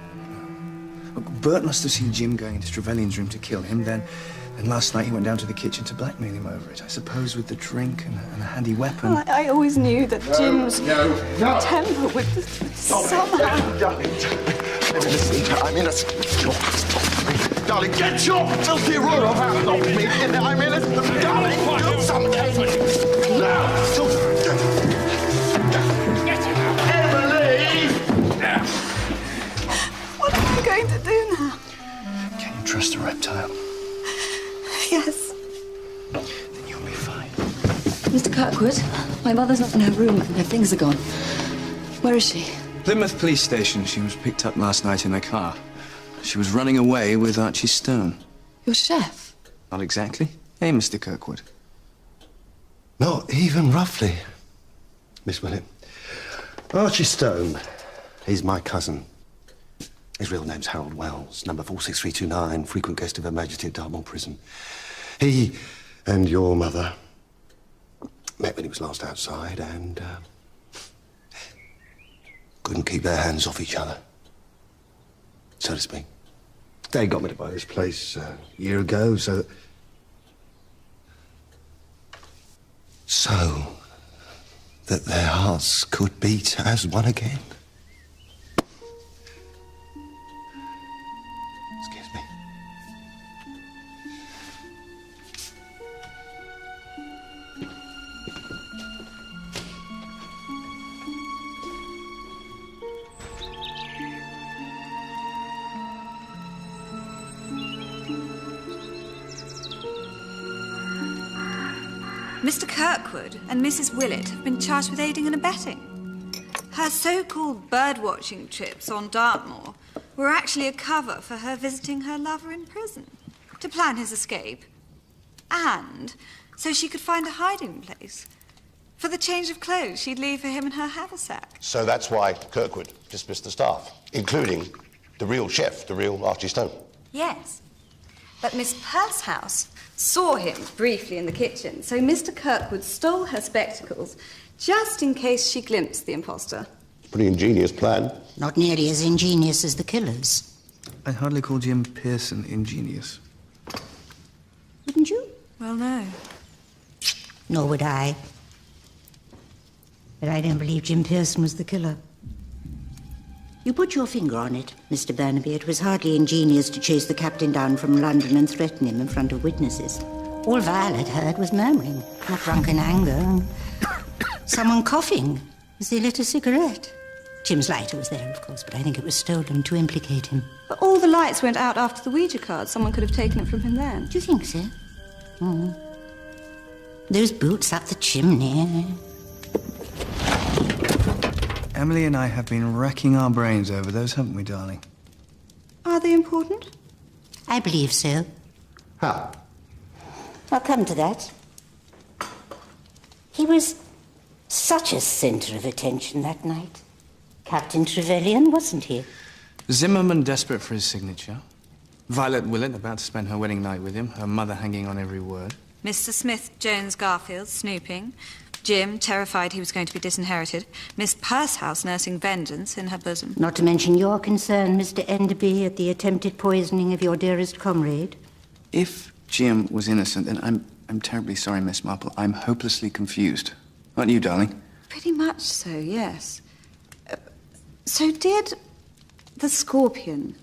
Look, Bert must have seen Jim going into Trevelyan's room to kill him. Then last night he went down to the kitchen to blackmail him over it. I suppose with the drink and a handy weapon. Well, I always knew that Jim's temper would somehow... I'm innocent. Darling, get your filthy ruler out of me. I'm innocent. Darling, do something. Now! Emily! What am I going to do now? Can you trust a reptile? Yes. Then you'll be fine. Mr. Kirkwood, my mother's not in her room and her things are gone. Where is she? Plymouth Police Station. She was picked up last night in a car. She was running away with Archie Stone. Your chef? Not exactly. Hey, Mr. Kirkwood. Not even roughly, Miss Willett. Archie Stone. He's my cousin. His real name's Harold Wells, number 46329, frequent guest of Her Majesty at Dartmoor Prison. He and your mother met when he was last outside and couldn't keep their hands off each other, so to speak. They got me to buy this place a year ago, so that their hearts could beat as one again. Mr. Kirkwood and Mrs. Willett have been charged with aiding and abetting. Her so-called bird-watching trips on Dartmoor were actually a cover for her visiting her lover in prison to plan his escape, and so she could find a hiding place for the change of clothes she'd leave for him in her haversack. So that's why Kirkwood dismissed the staff, including the real chef, the real Archie Stone. Yes, but Miss Pursehouse saw him briefly in the kitchen, so Mr. Kirkwood stole her spectacles just in case she glimpsed the imposter. Pretty ingenious plan. Not nearly as ingenious as the killers. I'd hardly call Jim Pearson ingenious. Wouldn't you? Well, no. Nor would I. But I don't believe Jim Pearson was the killer. You put your finger on it, Mr. Burnaby. It was hardly ingenious to chase the captain down from London and threaten him in front of witnesses. All Violet heard was murmuring, not drunken anger. Someone coughing as they lit a cigarette. Jim's lighter was there, of course, but I think it was stolen to implicate him. But all the lights went out after the Ouija card. Someone could have taken it from him then. Do you think so? Those boots up the chimney. Emily and I have been racking our brains over those, haven't we, darling? Are they important? I believe so. How? I'll come to that. He was such a centre of attention that night. Captain Trevelyan, wasn't he? Zimmerman desperate for his signature. Violet Willett about to spend her wedding night with him, her mother hanging on every word. Mr. Smith Jones Garfield snooping. Jim terrified he was going to be disinherited. Miss Pursehouse nursing vengeance in her bosom. Not to mention your concern, Mr. Enderby, at the attempted poisoning of your dearest comrade. If Jim was innocent, then I'm terribly sorry, Miss Marple. I'm hopelessly confused. Aren't you, darling? Pretty much so, yes. So did the Scorpion,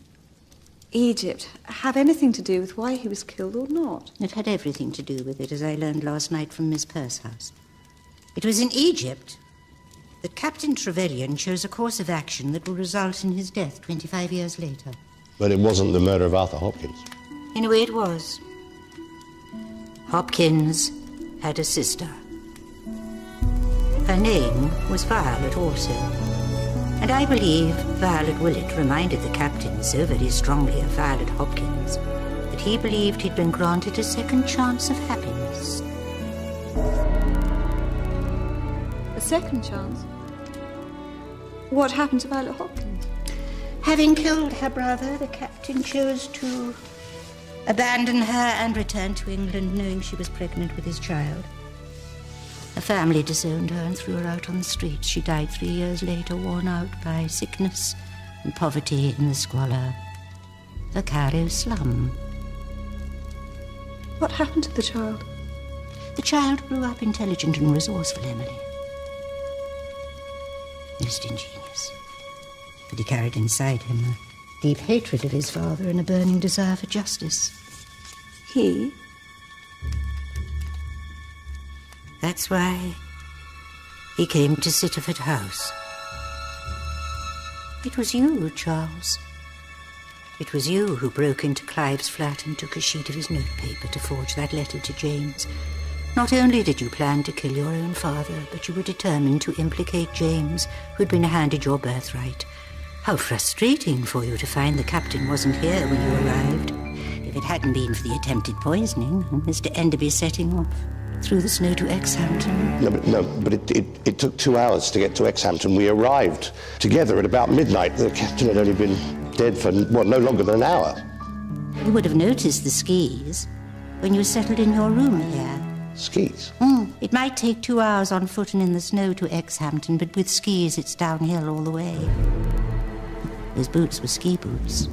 Egypt, have anything to do with why he was killed or not? It had everything to do with it, as I learned last night from Miss Pursehouse. It was in Egypt that Captain Trevelyan chose a course of action that will result in his death 25 years later. But it wasn't the murder of Arthur Hopkins. In a way, it was. Hopkins had a sister. Her name was Violet also. And I believe Violet Willett reminded the captain so very strongly of Violet Hopkins that he believed he'd been granted a second chance of happiness. A second chance? What happened to Violet Hopkins? Having killed her brother, the captain chose to abandon her and return to England, knowing she was pregnant with his child. Her family disowned her and threw her out on the streets. She died 3 years later, worn out by sickness and poverty in the squalor. The Cairo slum. What happened to the child? The child grew up intelligent and resourceful, Emily. Most ingenious. But he carried inside him a deep hatred of his father and a burning desire for justice. He? That's why he came to Sittaford House. It was you, Charles. It was you who broke into Clive's flat and took a sheet of his notepaper to forge that letter to James. Not only did you plan to kill your own father, but you were determined to implicate James, who'd been handed your birthright. How frustrating for you to find the captain wasn't here when you arrived. If it hadn't been for the attempted poisoning and Mr. Enderby setting off through the snow to Exhampton. No, but it took 2 hours to get to Exhampton. We arrived together at about midnight. The captain had only been dead for, no longer than an hour. You would have noticed the skis when you settled in your room here. Skis? It might take 2 hours on foot and in the snow to Exhampton, but with skis it's downhill all the way. Those boots were ski boots.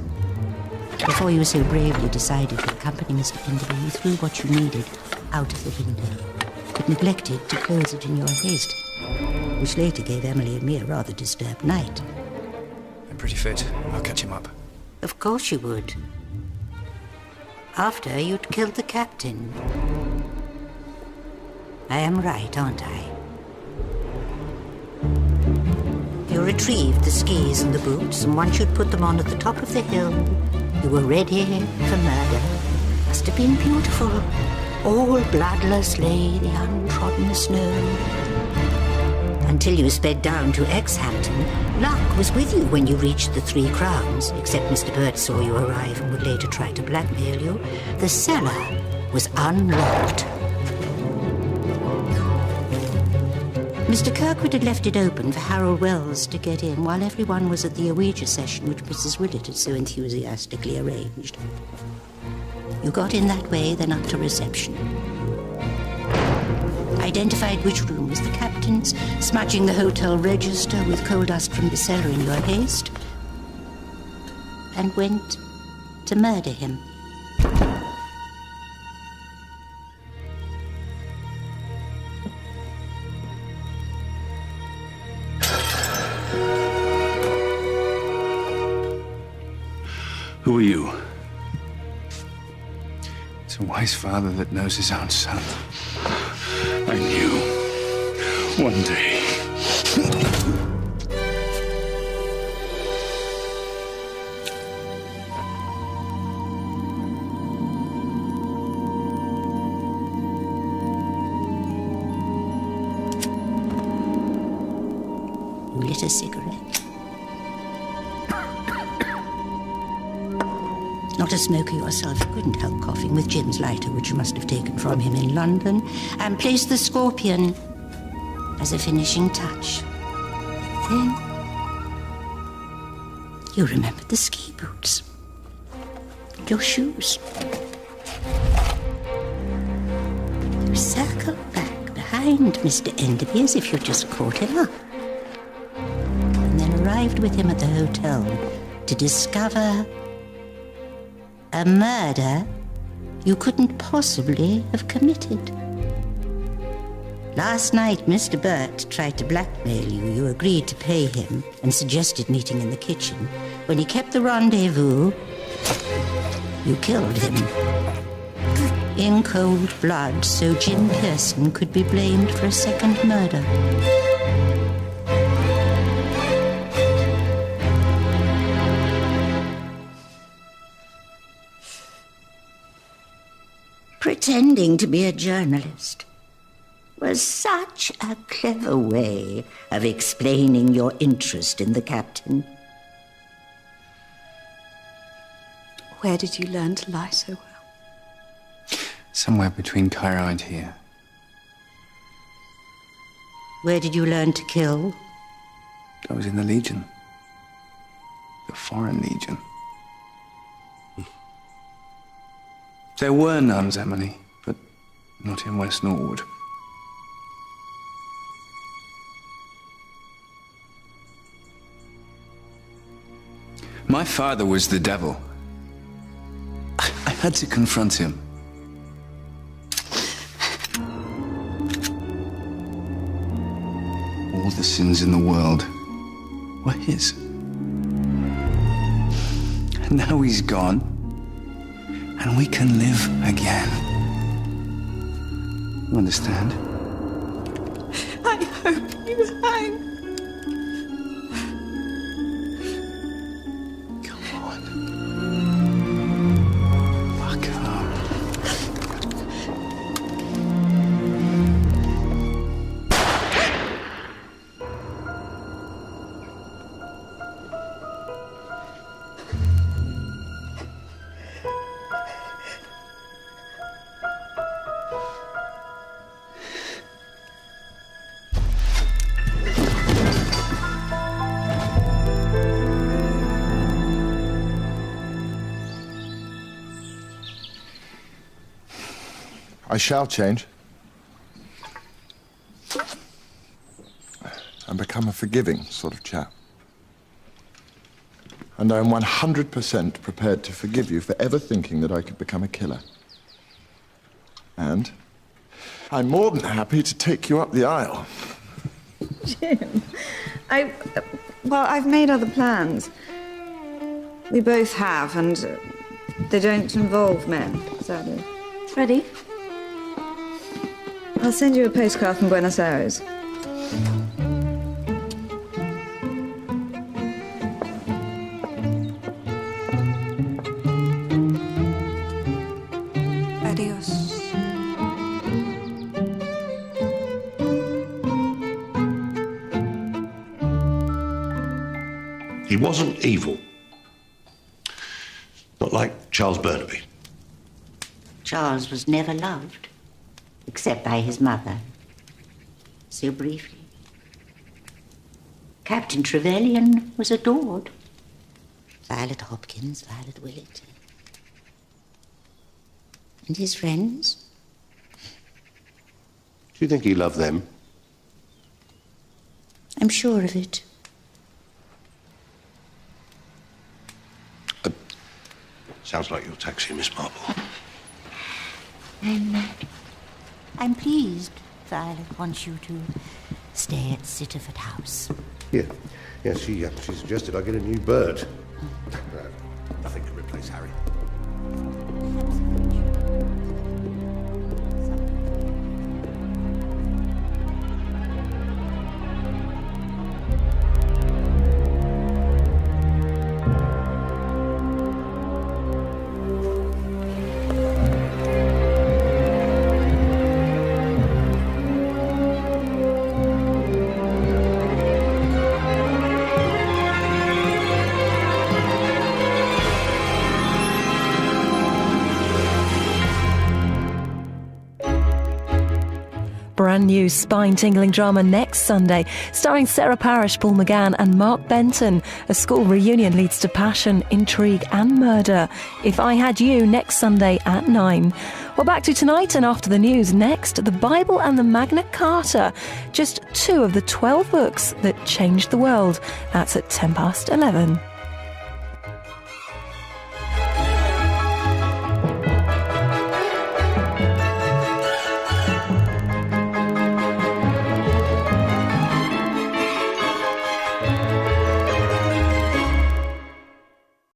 Before you so bravely decided to accompany Mr. Enderby, you threw what you needed out of the window, but neglected to close it in your haste, which later gave Emily and me a rather disturbed night. I'm pretty fit. I'll catch him up. Of course you would. After you'd killed the captain. I am right, aren't I? You retrieved the skis and the boots, and once you'd put them on at the top of the hill, you were ready for murder. Must have been beautiful. All bloodless lay the untrodden snow. Until you sped down to Exhampton, luck was with you when you reached the 3 Crowns, except Mr. Burt saw you arrive and would later try to blackmail you. The cellar was unlocked. Mr. Kirkwood had left it open for Harold Wells to get in while everyone was at the Ouija session which Mrs. Willett had so enthusiastically arranged. You got in that way, then up to reception. Identified which room was the captain's, smudging the hotel register with coal dust from the cellar in your haste, and went to murder him. Who are you? It's a wise father that knows his own son. I knew one day. You lit a cigarette. Not a smoker yourself, you couldn't help coughing with Jim's lighter, which you must have taken from him in London, and placed the scorpion as a finishing touch. Then you remembered the ski boots, your shoes. You circled back behind Mr. Enderby as if you'd just caught him up, and then arrived with him at the hotel to discover a murder you couldn't possibly have committed. Last night, Mr. Burt tried to blackmail you. You agreed to pay him and suggested meeting in the kitchen. When he kept the rendezvous, you killed him. In cold blood, so Jim Pearson could be blamed for a second murder. Pretending to be a journalist was such a clever way of explaining your interest in the captain. Where did you learn to lie so well? Somewhere between Cairo and here. Where did you learn to kill? I was in the Legion. The Foreign Legion. There were nuns, Emily, but not in West Norwood. My father was the devil. I had to confront him. All the sins in the world were his. And now he's gone. And we can live again. You understand? I hope you hang. Come on. Buck up. I shall change. And become a forgiving sort of chap. And I'm 100% prepared to forgive you for ever thinking that I could become a killer. And I'm more than happy to take you up the aisle. Jim, I've made other plans. We both have, and they don't involve men, sadly. Ready? I'll send you a postcard from Buenos Aires. Adios. wasn't evil. Not like Charles Burnaby. Charles was never loved, except by his mother. So briefly. Captain Trevelyan was adored. Violet Hopkins, Violet Willett. And his friends? Do you think he loved them? I'm sure of it. Sounds like your taxi, Miss Marple. I'm pleased Violet wants you to stay at Sittaford House. Yeah, she suggested I get a new bird. Nothing can replace Harry. Brand new spine-tingling drama next Sunday, starring Sarah Parish, Paul McGann and Mark Benton. A school reunion leads to passion, intrigue and murder. If I Had You, next Sunday at 9. Well, back to tonight and after the news. Next, the Bible and the Magna Carta. Just 2 of the 12 books that changed the world. That's at 11:10.